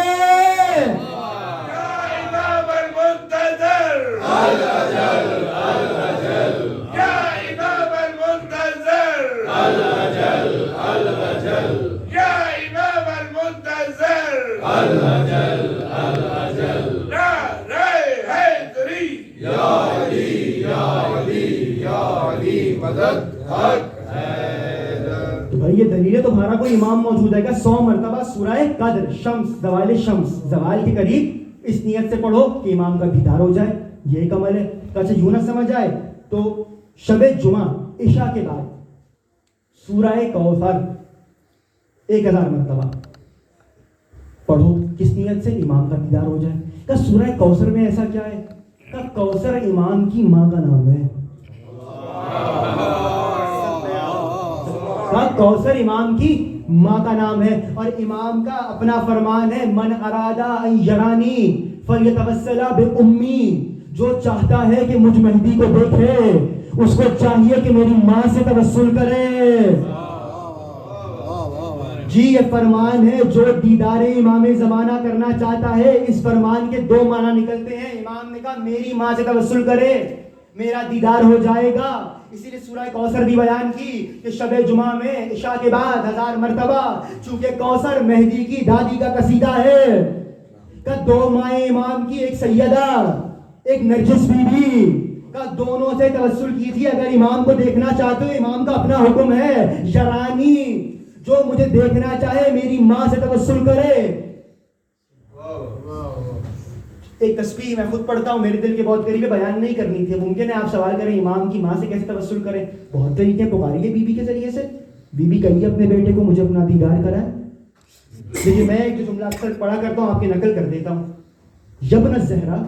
تو بھائی یہ دلیل ہے تمہارا کوئی امام موجود ہے. 100 مرتبہ سورہ قدر, شمس, زوال شمس, زوال کے قریب اس نیت سے پڑھو کہ امام کا دیدار ہو جائے. یہ ایک عمل ہے. اچھا یوں نہ سمجھ آئے تو شب جمعہ عشاء کے بعد سورہ کوثر 1000 مرتبہ پڑھو. کس نیت سے؟ امام کا دیدار ہو جائے. کہ سورہ کوثر میں ایسا کیا ہے؟ کہ کوثر امام کی ماں کا نام ہے. کوثر امام کی ماں کا نام ہے, اور امام کا اپنا فرمان ہے من ارادہ ان یرانی فلیتوسل بأمی. جو چاہتا ہے کہ مجھ مہدی کو دیکھے اس کو چاہیے کہ میری ماں سے توسل کرے. جی یہ فرمان ہے جو دیدار امام زمانہ کرنا چاہتا ہے. اس فرمان کے 2 معنی نکلتے ہیں. امام نے کہا میری ماں سے توسل کرے میرا دیدار ہو جائے گا. اسی لیے سورہ کوثر بھی بیان کی کہ شب جمعہ میں عشاء کے بعد 1000 مرتبہ, چونکہ کوثر مہدی کی دادی کا قصیدہ ہے. کہ 2 مائیں امام کی, ایک سیدہ ایک نرجس بی بی, کا دونوں سے توسل کی تھی. اگر امام کو دیکھنا چاہتے ہو امام کا اپنا حکم ہے یرانی, جو مجھے دیکھنا چاہے میری ماں سے توسل کرے. ایک تسبیح میں خود پڑھتا ہوں, میرے دل کے بہت قریب ہے, بیان نہیں کرنی تھی. ممکن ہے آپ سوال کریں امام کی ماں سے کیسے توسل کریں. بہت طریقے پکاریے بی بی کے ذریعے سے. بی بی کہیے اپنے بیٹے کو مجھے اپنا دیدار کرائے. دیکھیے میں ایک جو جملہ اکثر پڑھا کرتا ہوں آپ کی نقل کر دیتا ہوں. یبن الزہرا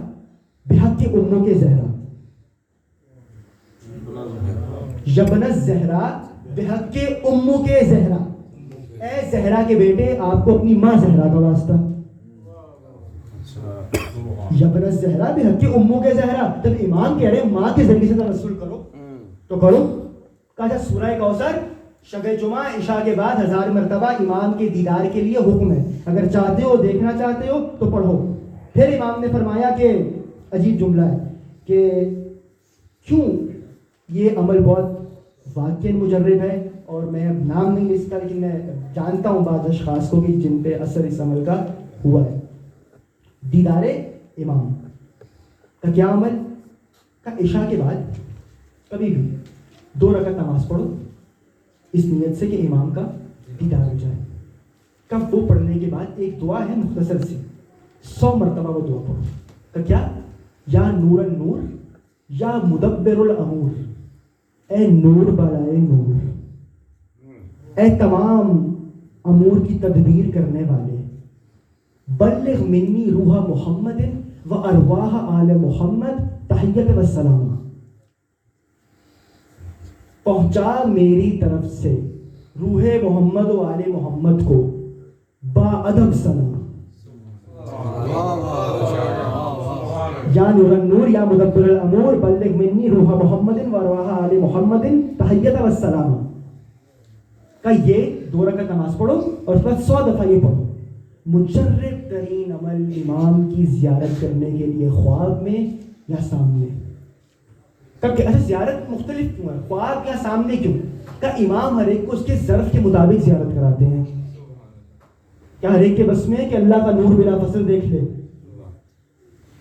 بحق امک زہرا, یبن الزہرا بحق کے امو کے زہرا، اے زہرا کے بیٹے آپ کو اپنی ماں زہرا کا واسطہ. یبن الزہرا بحق کے امو کے زہرا، جب امام کہہ رہے ہیں ماں کے ذریعے سے توسل کرو تو کرو. کہا سورہ کوثر شب جمعہ عشاء کے بعد 1000 مرتبہ امام کے دیدار کے لیے حکم ہے، اگر چاہتے ہو دیکھنا چاہتے ہو تو پڑھو. پھر امام نے فرمایا کہ عجیب جملہ ہے کہ کیوں یہ عمل بہت واقعاً مجرب ہے، اور میں اب نام نہیں لے سکتا لیکن میں جانتا ہوں بعض اشخاص کو کہ جن پہ اثر اس عمل کا ہوا ہے. دیدار امام کا کیا عمل؟ کا عشاء کے بعد کبھی بھی 2 رکعت نماز پڑھو اس نیت سے کہ امام کا دیدار ہو جائے. کب وہ پڑھنے کے بعد ایک دعا ہے مختصر سی، 100 مرتبہ وہ دعا پڑھو. کہ کیا؟ یا نور النور یا مدبر الامور، اے نور بالائے نور، اے تمام امور کی تدبیر کرنے والے، بلغ منی روح محمد و ارواح آل محمد تحیت و سلام، پہنچا میری طرف سے روح محمد و آل محمد کو با ادب سلام. یا نور النور یا مدبر الامور بلغ منی روح محمد و ارواح آل محمد تحیت و سلام کا یہ 2 رکعت نماز پڑھو اور اس بعد 100 دفعہ یہ پڑھو. مجرب ترین عمل امام کی زیارت کرنے کے لیے خواب میں یا سامنے. اچھا زیارت مختلف کیوں ہے؟ خواب یا سامنے کیوں؟ کہ امام ہر ایک کو اس کے ظرف کے مطابق زیارت کراتے ہیں. کیا ہر ایک کے بس میں ہے کہ اللہ کا نور بلا فصل دیکھ لے؟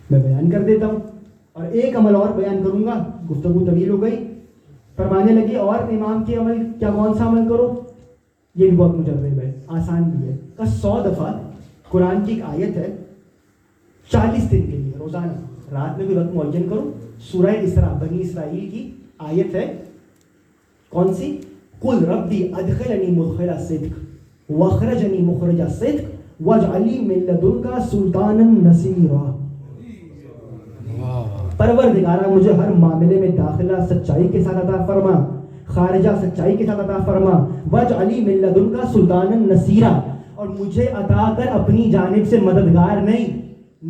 میں بیان کر دیتا ہوں اور ایک عمل اور بیان کروں گا، گفتگو طویل ہو گئی. فرمانے لگے اور امام کے عمل کیا کون سا عمل کرو؟ یہ بھی بہت مجرب ہے، آسان بھی ہے. کہ 100 دفعہ قرآن کی ایک آیت ہے 40 دن کے لیے روزانہ رات میں کوئی وقت معین کرو. سورہ اسراء بنی اسرائیل کی آیت ہے، کون سی؟ قل ربی ادخلنی مدخل صدق واخرجنی مخرج صدق واجعل لی من لدنک سلطانا نصیرا. پروردگارا مجھے ہر معاملے میں داخلہ سچائی کے ساتھ عطا فرما، خارجہ سچائی کے ساتھ عطا فرما. واجعل لی من لدنک سلطانا نصیرا، اور مجھے عطا کر اپنی جانب سے مددگار نہیں،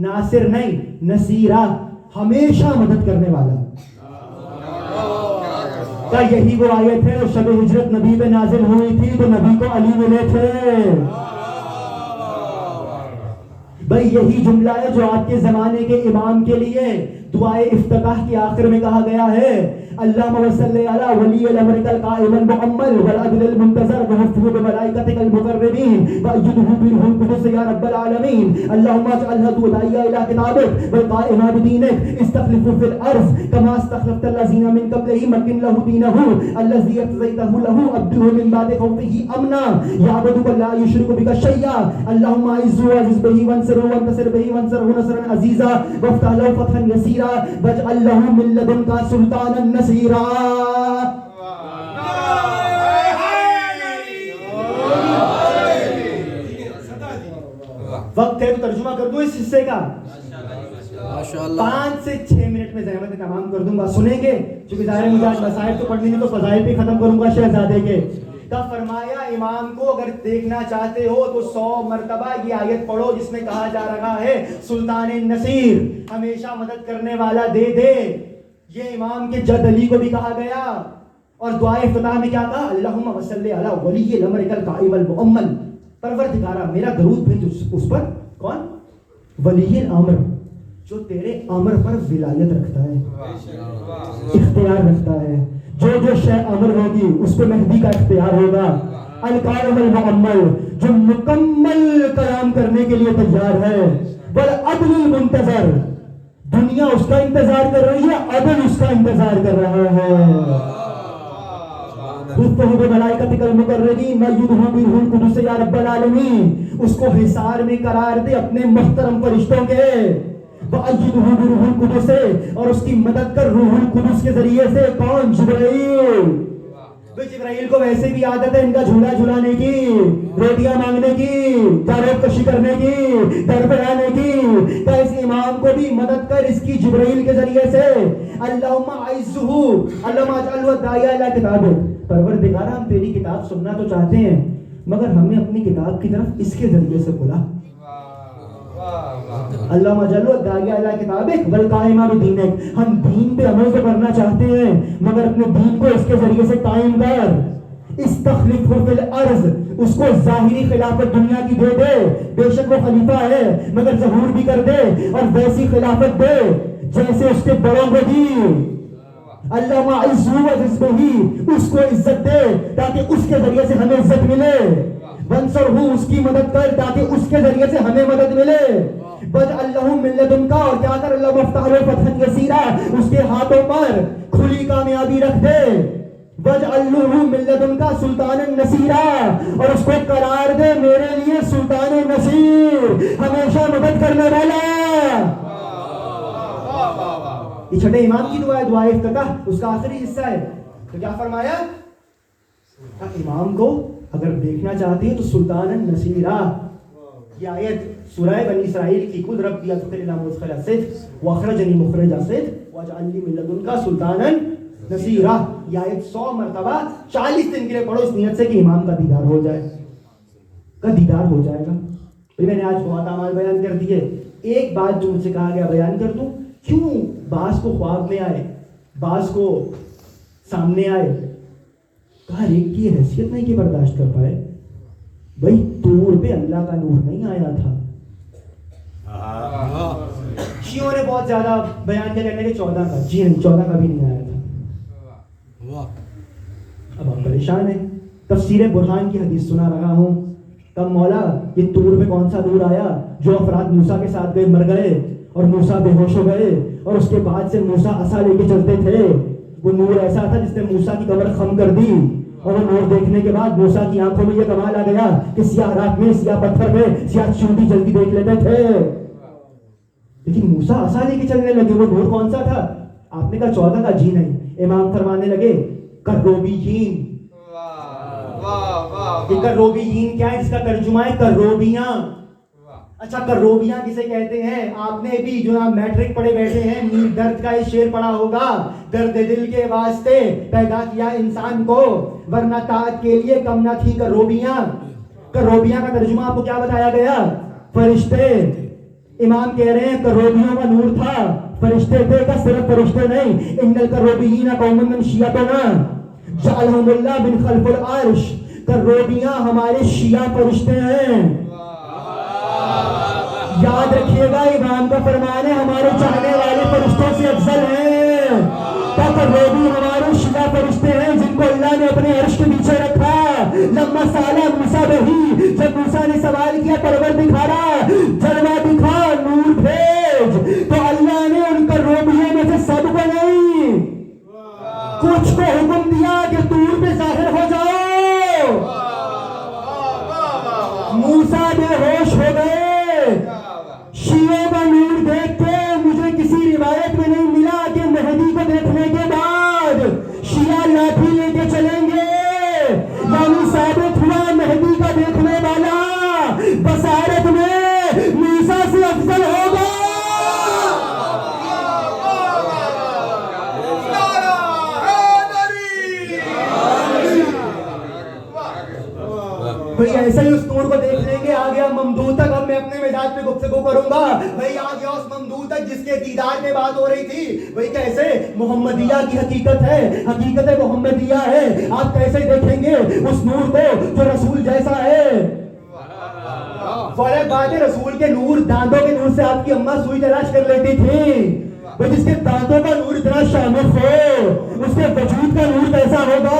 ناصر نہیں، نصیرا ہمیشہ مدد کرنے والا. کیا یہی وہ آیت ہے جو شب ہجرت نبی پہ نازل ہوئی تھی تو نبی کو علی ملے تھے؟ بھائی یہی جملہ ہے جو آپ کے زمانے کے امام کے لیے دعائے افتتاح کی آخر میں کہا گیا ہے. اللہم صلی علی ولی الامر القائم المؤمل والعدل المنتظر وحفظه بملائکتک المقربین وأیدہ بروح القدس یا رب العالمین. اللہم اجعلہ دعائیا الی کتابک والقائم بدینک استخلف فی الارض کما استخلفت الذین من قبلہ مکن لہ دینہ الذی ارتضیتہ لہ ابدلہ من بعد خوفہ امنا یعبدک لا یشرک بک شیئا. اللہم اعزہ وعزز بہ وانصرہ وانتصر بہ وانصرہ نصرا عزیزا وافتح لہ فتحا یسیرا واجعل لہ من لدنک سلطانا نصیرا. وقت ہے تو ترجمہ کر دوں اس حصے کا. 5 سے 6 منٹ میں زحمت تمام کر دوں گا. سنیں گے چونکہ ظاہر مزاج مسائل تو پڑھنے میں تو فضائل پہ ختم کروں گا شہزادے کے. کا فرمایا امام کو اگر دیکھنا چاہتے ہو تو 100 مرتبہ یہ آیت پڑھو جس میں کہا جا رہا ہے سلطان نصیر، ہمیشہ مدد کرنے والا دے دے. یہ امام کے جد علی کو بھی کہا گیا. اور دعائے افتتاح میں کیا کہا؟ اللہم صلی علی ولی الامر القائم المؤمل، پروردگارا میرا درود بھیج اس پر. کون؟ ولی الامر، جو تیرے امر پر ولایت رکھتا ہے، اختیار رکھتا ہے. جو شے امر ہوگی اس پہ مہدی کا اختیار ہوگا. القائم المؤمل، جو مکمل قیام کرنے کے لیے تیار ہے. والعدل المنتظر، دنیا اس کا انتظار کر رہی ہے، عدل اس کا انتظار کر رہا ہے. بملائکتک المقربین وأیدہ بروح القدس یا رب العالمین، اس کو حصار میں قرار دے اپنے محترم فرشتوں کے. وأیدہ بروح القدس، اور اس کی مدد کر روح القدس کے ذریعے سے. کون؟ جبرائیل. اسرائیل کو ویسے بھی عادت ہے ان کا جھولا جھلانے کی, روٹیاں مانگنے کی, جاروب کشی کرنے کی, در پہ آنے کی. کہ اس امام کو بھی مدد کر اس کی جبرائیل کے ذریعے سے. اللہم اعزہ اللہم اجعلہ داعیہ الی کتابک. پروردگار ہم تیری کتاب سننا تو چاہتے ہیں مگر ہمیں اپنی کتاب کی طرف اس کے ذریعے سے بلا. اللہم اجعلہ داعیہ الی کتابک والقائم بدینک. ہم دین پہ عمل تو کرنا چاہتے ہیں مگر اپنے دین کو اس کے ذریعے سے قائم کر. استخلفہ فی الارض. اس کو ظاہری خلافت دنیا کی دے دے, بے شک وہ خلیفہ ہے مگر ظہور بھی کر دے اور ویسی خلافت دے جیسے اس کے بڑوں کو دی. اللہم اعزہ وجزبہ. اس کو عزت دے تاکہ اس کے ذریعے سے ہمیں عزت ملے. وانصرہ. اس کی مدد کر تاکہ اس کے ذریعے سے ہمیں مدد ملے. وجعل لہ من لدنک. اور کیا کر اللہ مفتح لہ فتحا یسیرا. اس کے ہاتھوں پر کھلی کامیابی رکھ دے. وجعل لہ من لدنک سلطانا نصیرا. اور اس کو قرار دے میرے لیے سلطان نصیر, ہمیشہ مدد کرنے والا. یہ چھٹے امام کی دعا ہے, دعائے افتتاح, اس کا آخری حصہ ہے. تو کیا فرمایا؟ امام کو اگر دیکھنا چاہتے ہیں تو سلطان النصیرہ. یہ آیت سورہ بنی اسرائیل کی, خود ربی ادخلنی مدخل صدق واخرجنی مخرج صدق واجعل لی من لدنک سلطانا نصیرہ. یہ آیت 100 مرتبہ 40 دن کے لیے پڑھو اس نیت سے کہ امام کا دیدار ہو جائے, کا دیدار ہو جائے گا. میں نے آج بہت اعمال بیان کر دیے. ایک بات جو مجھ سے کہا گیا بیان کر دوں. کیوں بعض کو خواب میں آئے, بعض کو سامنے آئے, کہا ایک کی حیثیت نہیں کہ برداشت کر پائے. بھائی طور پہ اللہ کا نور نہیں آیا تھا. شیعوں نے بہت زیادہ بیان کیا کرنے کے 14 کا, جی نہیں 14 کا بھی نہیں آیا تھا. اب آپ پریشان ہیں. تفسیر برہان کی حدیث سنا رہا ہوں. کب مولا یہ طور پہ کون سا نور آیا؟ جو افراد موسیٰ کے ساتھ گئے مر گئے اور موسیٰ بے ہوش ہو گئے اور اس کے بعد سے موسیٰ عصا لے کے چلتے تھے. وہ نور ایسا تھا جس نے موسیٰ کی کمر خم کر دی اور وہ نور دیکھنے کے بعد موسیٰ کی آنکھوں میں یہ کمال آ گیا کہ سیاہ رات میں, سیاہ پتھر میں سیاہ چونٹی جلدی دیکھ لیتے تھے. لیکن موسیٰ عصا لے کے چلنے لگے. وہ نور کون سا تھا؟ آپ نے کہا 14 کا, جی نہیں. امام فرمانے لگے کروبیین. یہ کروبیین کیا ہے؟ اس کا ترجمہ ہے کروبیاں. اچھا کروبیاں کسے کہتے ہیں؟ آپ نے بھی جو آپ میٹرک پڑھے بیٹھے ہیں میر درد کا یہ شعر پڑھا ہوگا. درد دل کے واسطے پیدا کیا انسان کو ورنہ طاعت کے لیے کم نہ تھی کروبیاں. کروبیاں کا ترجمہ آپ کو کیا بتایا گیا؟ فرشتے. امام کہہ رہے ہیں کروبیوں کا نور تھا, فرشتے تھے. کا صرف فرشتے نہیں, ان الکروبیین قوم من شیعتنا جعلہم اللہ من خلف العرش. کروبیاں ہمارے شیعہ فرشتے ہیں. یاد رکھیے گا امام کا فرمان ہے ہمارے چاہنے والے فرشتوں سے افضل ہیں. کروبی ہمارے شیعہ فرشتے ہیں جن کو اللہ نے اپنے عرش کے نیچے رکھا. لما سالہ موسیٰ بہی, جب موسیٰ نے سوال کیا پروردگارا جلوہ دکھا, نور بھیج, تو اللہ نے ان کروبیوں میں سے سب کو نہیں کچھ کو حکم دیا کہ طور پہ ظاہر ہو جاؤ. موسیٰ بے ہوش ہو گئے. شیعوں کا نور دیکھ کے مجھے کسی روایت میں نہیں ملا کہ مہدی کو دیکھنے کے بعد شیعہ لاٹھی لے کے چلیں گے. یعنی ثابت ہوا مہدی کا دیکھنے والا بصارت میں موسیٰ سے افضل ہوگا. بھئی ایسا ہی اس نور کو دیکھ لیں گے. آ گیا ممدود تک. اب میں اپنے مزاج پہ گفتگو کروں گا. بھئی آ گیا اس ممدود تک جس کے دیدار میں بات ہو رہی تھی. بھئی کیسے محمدیہ کی حقیقت ہے, حقیقت محمدیہ ہے. آپ کیسے دیکھیں گے اس نور کو جو رسول جیسا ہے؟ فرق بات ہے, رسول کے نور دانتوں کے نور سے آپ کی اماں سوئی تلاش کر لیتی تھی. جس کے دانتوں کا نور اتنا شامخ ہو اس کے وجود کا نور کیسا ہوگا؟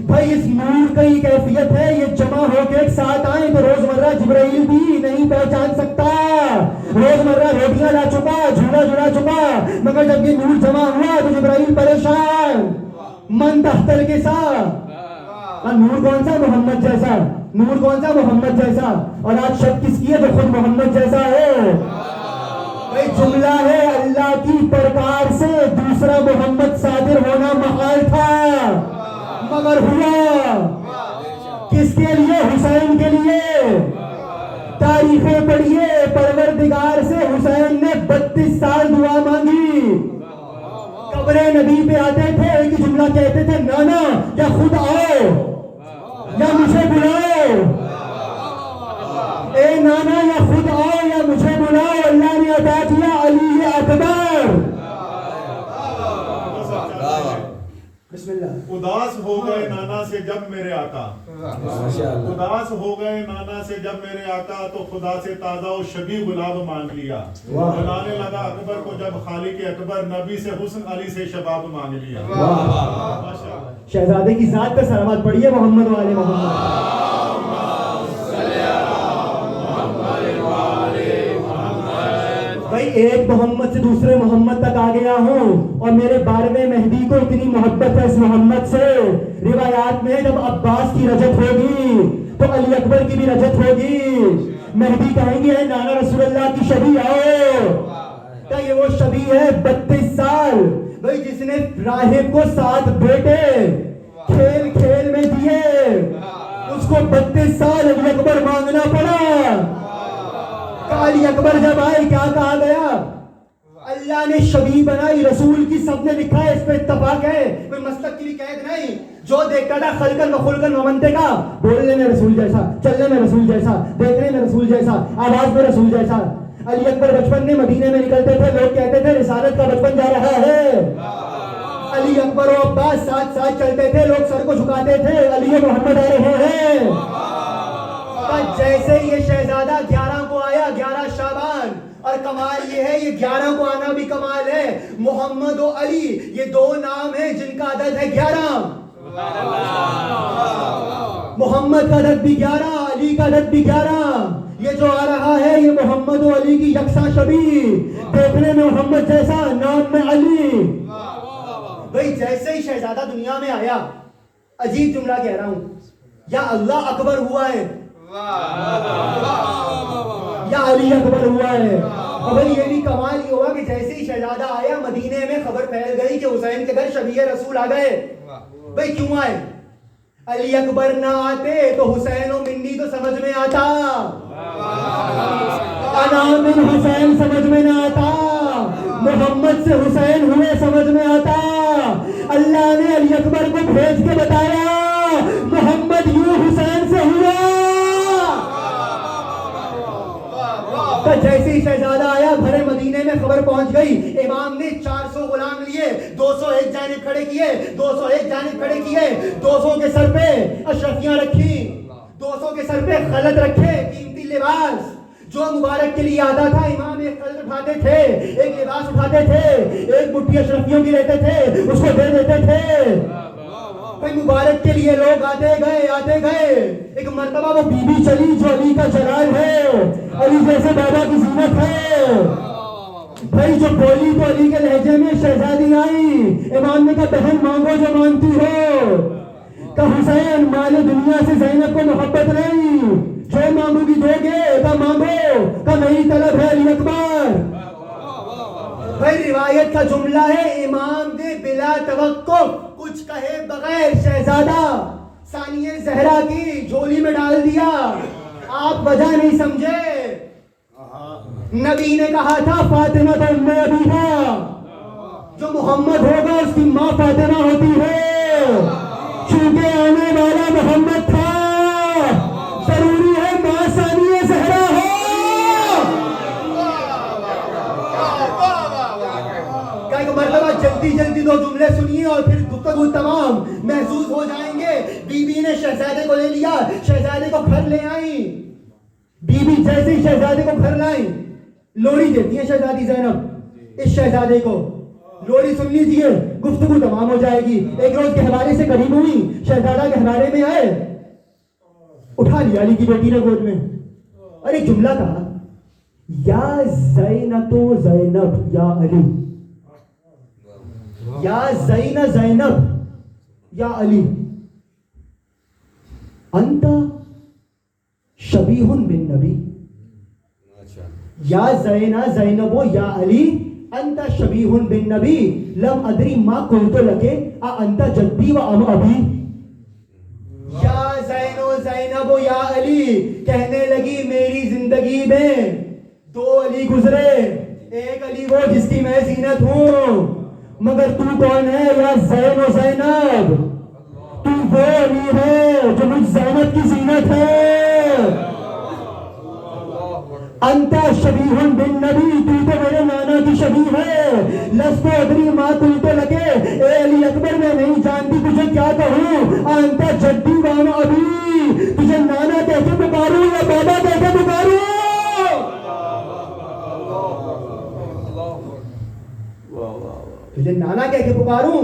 بھائی اس نور کا ہی کیفیت ہے. یہ جمع ہو کے ایک ساتھ آئیں تو روزمرہ جبرائیل بھی نہیں پہچان سکتا. روزمرہ روٹیاں لا چکا, جھولا جڑا چکا, مگر جب یہ نور جمع ہوا تو جبرائیل پریشان. من تحتل کے ساتھ نور کون سا؟ محمد جیسا. نور کون سا؟ محمد جیسا. اور آج شک کس کی ہے؟ جو خود محمد جیسا ہے. بھائی جملہ ہے اللہ کی پرکار سے دوسرا محمد صادر ہونا محال تھا. مگر ہوا کس کے لیے؟ حسین کے لیے. تاریخیں پڑھیے, پروردگار سے حسین نے 32 سال دعا مانگی. قبر نبی پہ آتے تھے, ایک ہی جملہ کہتے تھے, نانا یا خود آؤ یا مجھے بلاؤ, اے نانا یا خود آؤ یا مجھے بلاؤ. اللہ نے عطا کیا علی اکبر. بسم اللہ. اداس ہو گئے نانا سے جب میرے آقا, اداس ہو گئے نانا سے جب میرے آقا, تو خدا سے تازہ و شبیہ گلاب مانگ لیا. بلانے لگا اکبر کو جب خالق اکبر, نبی سے حسن علی سے شباب مانگ لیا. شہزادے کی ذات پر سلامات پڑھیے محمد والے محمد. بھائی ایک محمد سے دوسرے محمد تک آ گیا ہوں, اور میرے 12ویں مہدی کو اتنی محبت ہے اس محمد سے. روایات میں جب عباس کی رجت ہوگی تو علی اکبر کی بھی رجت ہوگی. مہدی کہیں گے اے نانا رسول اللہ کی شبیہ آؤ. کیا یہ وہ شبیہ ہے 32 سال بھائی جس نے راہب کو 7 بیٹے کھیل کھیل میں دیے, اس کو 32 سال علی اکبر مانگنا پڑا. علی اکبر جب آئے کیا کہا گیا؟ اللہ نے شبیہ بنائی, رسول کی سب نے لکھا ہے, اس پہ اتفاق ہے, کوئی مسلک کی بھی قید نہیں. جو دیکھتا تھا خلقن و خلقن و منطقہ, بولنے میں رسول جیسا, چلنے میں رسول جیسا, دیکھنے میں رسول جیسا, آواز میں رسول جیسا. علی اکبر بچپن میں مدینے میں نکلتے تھے, لوگ کہتے تھے رسالت کا بچپن جا رہا ہے. علی اکبر و عباس ساتھ ساتھ چلتے تھے, لوگ سر کو جھکاتے تھے, علی محمد آ رہے ہیں. جیسے یہ شہزادہ 11 کو آیا, 11 شعبان, اور کمال یہ ہے یہ 11 کو آنا بھی کمال ہے. محمد و علی یہ 2 نام ہیں جن کا عدد ہے 11. محمد کا عدد بھی 11, علی کا عدد بھی 11. یہ جو آ رہا ہے یہ محمد و علی کی یکساں شبیہ, دیکھنے میں محمد جیسا, نام میں علی. بھائی جیسے ہی شہزادہ دنیا میں آیا, عجیب جملہ کہہ رہا ہوں, یا اللہ اکبر ہوا ہے یا علی اکبر ہوا ہے. اور بھائی یہ بھی کمال یہ ہوا کہ جیسے ہی شہزادہ آیا, مدینے میں خبر پھیل گئی کہ حسین کے گھر شبیہ رسول آ گئے. بھائی کیوں آئے؟ علی اکبر نہ آتے تو حسین و منی تو سمجھ میں آتا, انا من حسین سمجھ میں نہ آتا, محمد سے حسین ہوئے سمجھ میں آتا. اللہ نے علی اکبر کو بھیج کے بتایا محمد یوں حسین سے ہوا. جیسے ہی شہزادہ آیا, بھرے مدینے میں خبر پہنچ گئی. امام نے 400 غلام لیے, 200 ایک جانب کھڑے کیے, 200 ایک جانب کھڑے کیے, 200 کے سر پہ اشرفیاں رکھی, 200 کے سر پہ خلط رکھے, قیمتی لباس جو مبارک کے لیے آتا تھا. امام ایک خلط اٹھاتے تھے, ایک لباس اٹھاتے تھے, ایک مٹھی اشرفیوں کی لیتے تھے, اس کو دے دیتے تھے. کوئی مبارک کے لیے لوگ آتے گئے. ایک مرتبہ وہ بی بی چلی جو علی کا جلال ہے, علی جیسے بابا کی زینت ہے. بھائی جو بولی تو علی کے لہجے میں شہزادی آئی. امام نے کہا بہن مانگو جو مانگتی ہو. کہ حسین مال دنیا سے زینب کو محبت نہیں, جو مانگو گی دو گے. کہ مانگو, کہ میری طلب ہے علی اکبر. بھائی روایت کا جملہ ہے, امام نے بلا توقف کچھ کہے بغیر شہزادہ ثانیہ زہرا کی جھولی میں ڈال دیا. آپ وجہ نہیں سمجھے. نبی نے کہا تھا فاطمہ تو ام ابیہا, جو محمد ہوگا اس کی ماں فاطمہ ہوتی ہے. چونکہ آنے والا محمد تھا, ضروری ہے ماں ثانیہ زہرا ہو. مرتبہ جلدی 2 جملے سنیے اور پھر گفتگو تمام. محسوس ہو جائیں گے. بی بی نے شہزادے کو لے لیا, شہزادے کو گھر لے آئیں. بی بی جیسے ہی شہزادے کو گھر لائیں, لوڑی دیتی ہیں شہزادی زینب اس شہزادے کو. لوڑی سن لیجیے, گفتگو تمام ہو جائے گی. ایک روز گہوارے سے قریب ہوئی, شہزادہ گہوارے میں آئے, اٹھا لیا علی کی بیٹی نے گود میں, اور ایک جملہ کہا, یا زینب زینب یا علی, یا زینب یا علی, انت شبیہ بالنبی. یا زینب یا علی انت شبیہ بالنبی لم ادری ما قلت لک انت جدی و ام ابی. یا زین و زینب و یا علی کہنے لگی میری زندگی میں دو علی گزرے، ایک علی وہ جس کی میں زینت ہوں، مگر تو کون ہے یا زین و زینب؟ تو وہ علی ہے جو مجھ زینب کی زینت ہے۔ انتا شبیہ بالنبی، تو میرے نانا کی شبیہ ہے۔ لست ادری ما قلت لکے، اے علی اکبر میں نہیں جانتی تجھے کیا کہوں۔ انتا جدی وانا ابی، تجھے نانا کہہ کے پکاروں یا بابا کہہ کے پکاروں؟ تجھے نانا کہہ کے پکاروں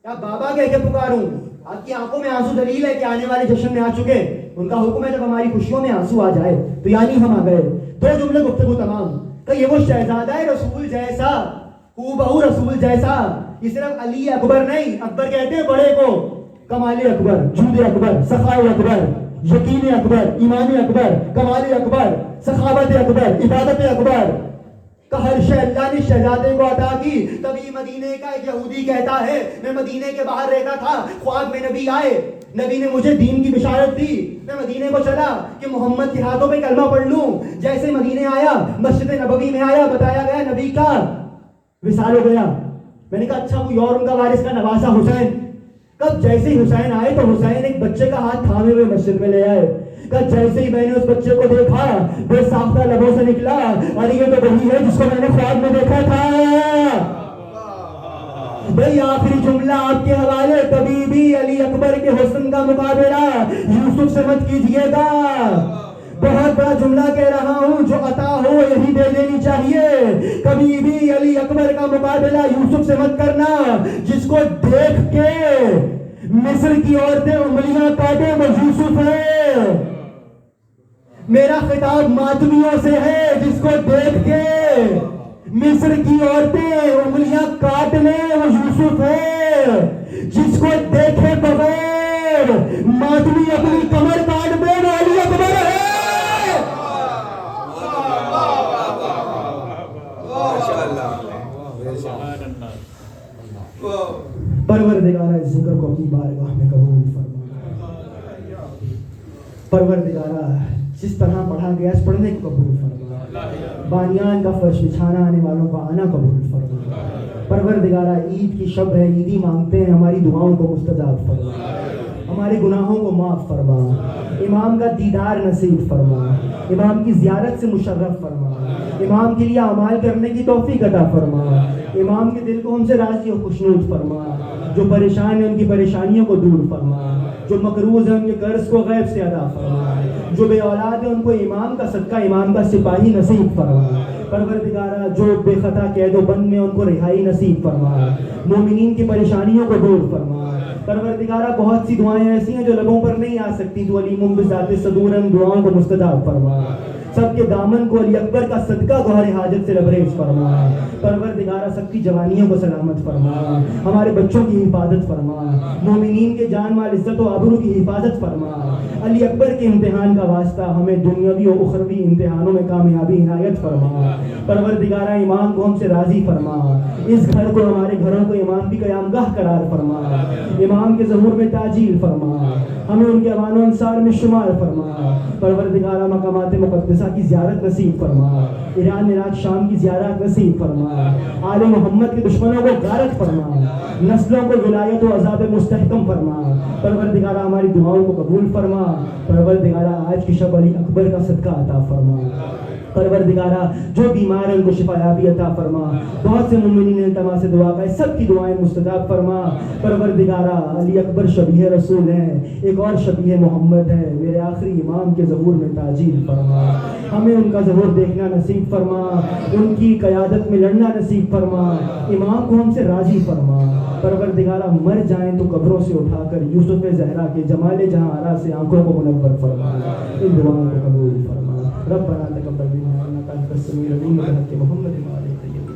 یا بابا کہہ کے پکاروں؟ آپ کی آنکھوں میں آنسو دلیل ہے کہ آنے والے جشن میں آ چکے، ان کا حکم ہے جب ہماری خوشیوں میں آنسو آ جائے تو یعنی ہم آ گئے۔ دو جملے گفتگو تمام کہ یہ وہ شہزادہ ہے رسول جیسا، ہو بہو رسول جیسا۔ یہ صرف علی اکبر نہیں، اکبر کہتے ہیں بڑے کو، کمال اکبر، جود اکبر، سخاء اکبر، یقین اکبر، ایمان اکبر، کمال اکبر، سخاوت اکبر، عبادت اکبر کا ہر شے اللہ نے شہزادے کو عطا کی۔ تبھی مدینے کا ایک یہودی کہتا ہے میں مدینے کے باہر رہتا تھا، خواب میں نبی آئے، نبی نے مجھے دین کی بشارت دی، میں مدینے کو چلا کہ محمد کے ہاتھوں پہ کلمہ پڑھ لوں۔ جیسے مدینے آیا، مسجد نبوی میں آیا، بتایا گیا نبی کا وصال ہو گیا۔ میں نے کہا اچھا کوئی اور ان کا وارث کا نواسا حسین کب؟ جیسے ہی حسین آئے تو حسین ایک بچے کا ہاتھ تھامے ہوئے مسجد میں لے آئے۔ جیسے ہی میں نے اس بچے کو دیکھا بے ساختہ لبوں سے نکلا اور یہ تو وہی ہے جس کو میں نے خواب میں دیکھا تھا۔ بھئی آخری جملہ آپ کے حوالے، کبھی بھی علی اکبر کے حسن کا مقابلہ یوسف سے مت کیجئے گا۔ بہت بڑا جملہ کہہ رہا ہوں، جو عطا ہو یہی دے دینی چاہیے۔ کبھی بھی علی اکبر کا مقابلہ یوسف سے مت کرنا، جس کو دیکھ کے مصر کی عورتیں انگلیاں کاٹے وہ یوسف ہے۔ میرا خطاب ماتمیوں سے ہے، جس کو دیکھ کے مصر کی عورتیں انگلیاں کاٹ لیں وہ یوسف ہے۔ جس کو دیکھے بغیر ماتمی اپنی کمر کاٹ دے وہ علی اکبر ہے۔ پروردگارہ اس ذکر کو اپنی بارگاہ میں قبول فرما۔ پروردگارہ جس طرح پڑھا گیا اس پڑھنے کو قبول فرما۔ بانیان کا فرش بچھانا آنے والوں کا آنا قبول فرما۔ پروردگارہ عید کی شب ہے، عیدی مانگتے ہیں، ہماری دعاؤں کو مستجاب فرما، ہمارے گناہوں کو معاف فرما، امام کا دیدار نصیب فرما، امام کی زیارت سے مشرف فرما، امام کے لیے اعمال کرنے کی توفیق عطا فرما، امام کے دل کو ہم سے راضی و خوشنود فرما، جو پریشان ہیں ان کی پریشانیوں کو دور فرما، جو مقروض ہیں ان کے قرض کو غیب سے ادا فرما، جو بے اولاد ہیں ان کو امام کا صدقہ امام کا سپاہی نصیب فرما۔ پروردگارہ جو بے خطا قید و بند میں ان کو رہائی نصیب فرما، مومنین کی پریشانیوں کو دور فرما۔ پروردگارہ بہت سی دعائیں ایسی ہیں جو لبوں پر نہیں آ سکتی، تو علیم بذات صدور ان دعاؤں کو مستجاب فرما۔ سب کے دامن کو علی اکبر کا صدقہ گوہر حاجت سے لبریز فرما۔ پروردگارہ سب کی جوانیوں کو سلامت فرما، ہمارے بچوں کی حفاظت فرما، مومنین کے جان مال عزت و آبرو کی حفاظت فرما۔ علی اکبر کے امتحان کا واسطہ ہمیں دنیاوی و اخروی امتحانوں میں کامیابی عنایت فرما۔ پروردگارہ امام کو ہم سے راضی فرما، اس گھر کو ہمارے گھروں کو امام کی قیام گاہ قرار فرما، امام کے ظہور میں تاجیل فرما، ہمیں ان کے اوان و انصار میں شمار فرما۔ پروردگارہ مقامات مقدسہ کی زیارت نصیب فرما، ایران عراق شام کی زیارت نصیب فرما، آل محمد کے دشمنوں کو غارت فرما، نسلوں کو ولایت و عذاب مستحکم فرما۔ پروردگارہ ہماری دعاؤں کو قبول فرما۔ پروردگارہ آج کی شب علی اکبر کا صدقہ عطا فرما۔ پروردگارہ جو بیمار ہیں ان کو شفا یابی عطا فرما۔ بہت سے مومنین نے التماس سے دعا کا، سب کی دعائیں مستجاب فرما۔ پروردگارہ علی اکبر شبیہ رسول ہیں، ایک اور شبیہ محمد ہے، میرے آخری امام کے ظہور میں تاجیل فرما، ہمیں ان کا ظہور دیکھنا نصیب فرما، ان کی قیادت میں لڑنا نصیب فرما، امام کو ہم سے راضی فرما۔ پروردگارہ مر جائیں تو قبروں سے اٹھا کر یوسف زہرا کے جمال جہاں آرا سے آنکھوں کو منور فرما، ان دعاؤں کو قبول فرما۔ ربنا تقبل منا انک انت السمیع العلیم بحق محمد وعلى آلہ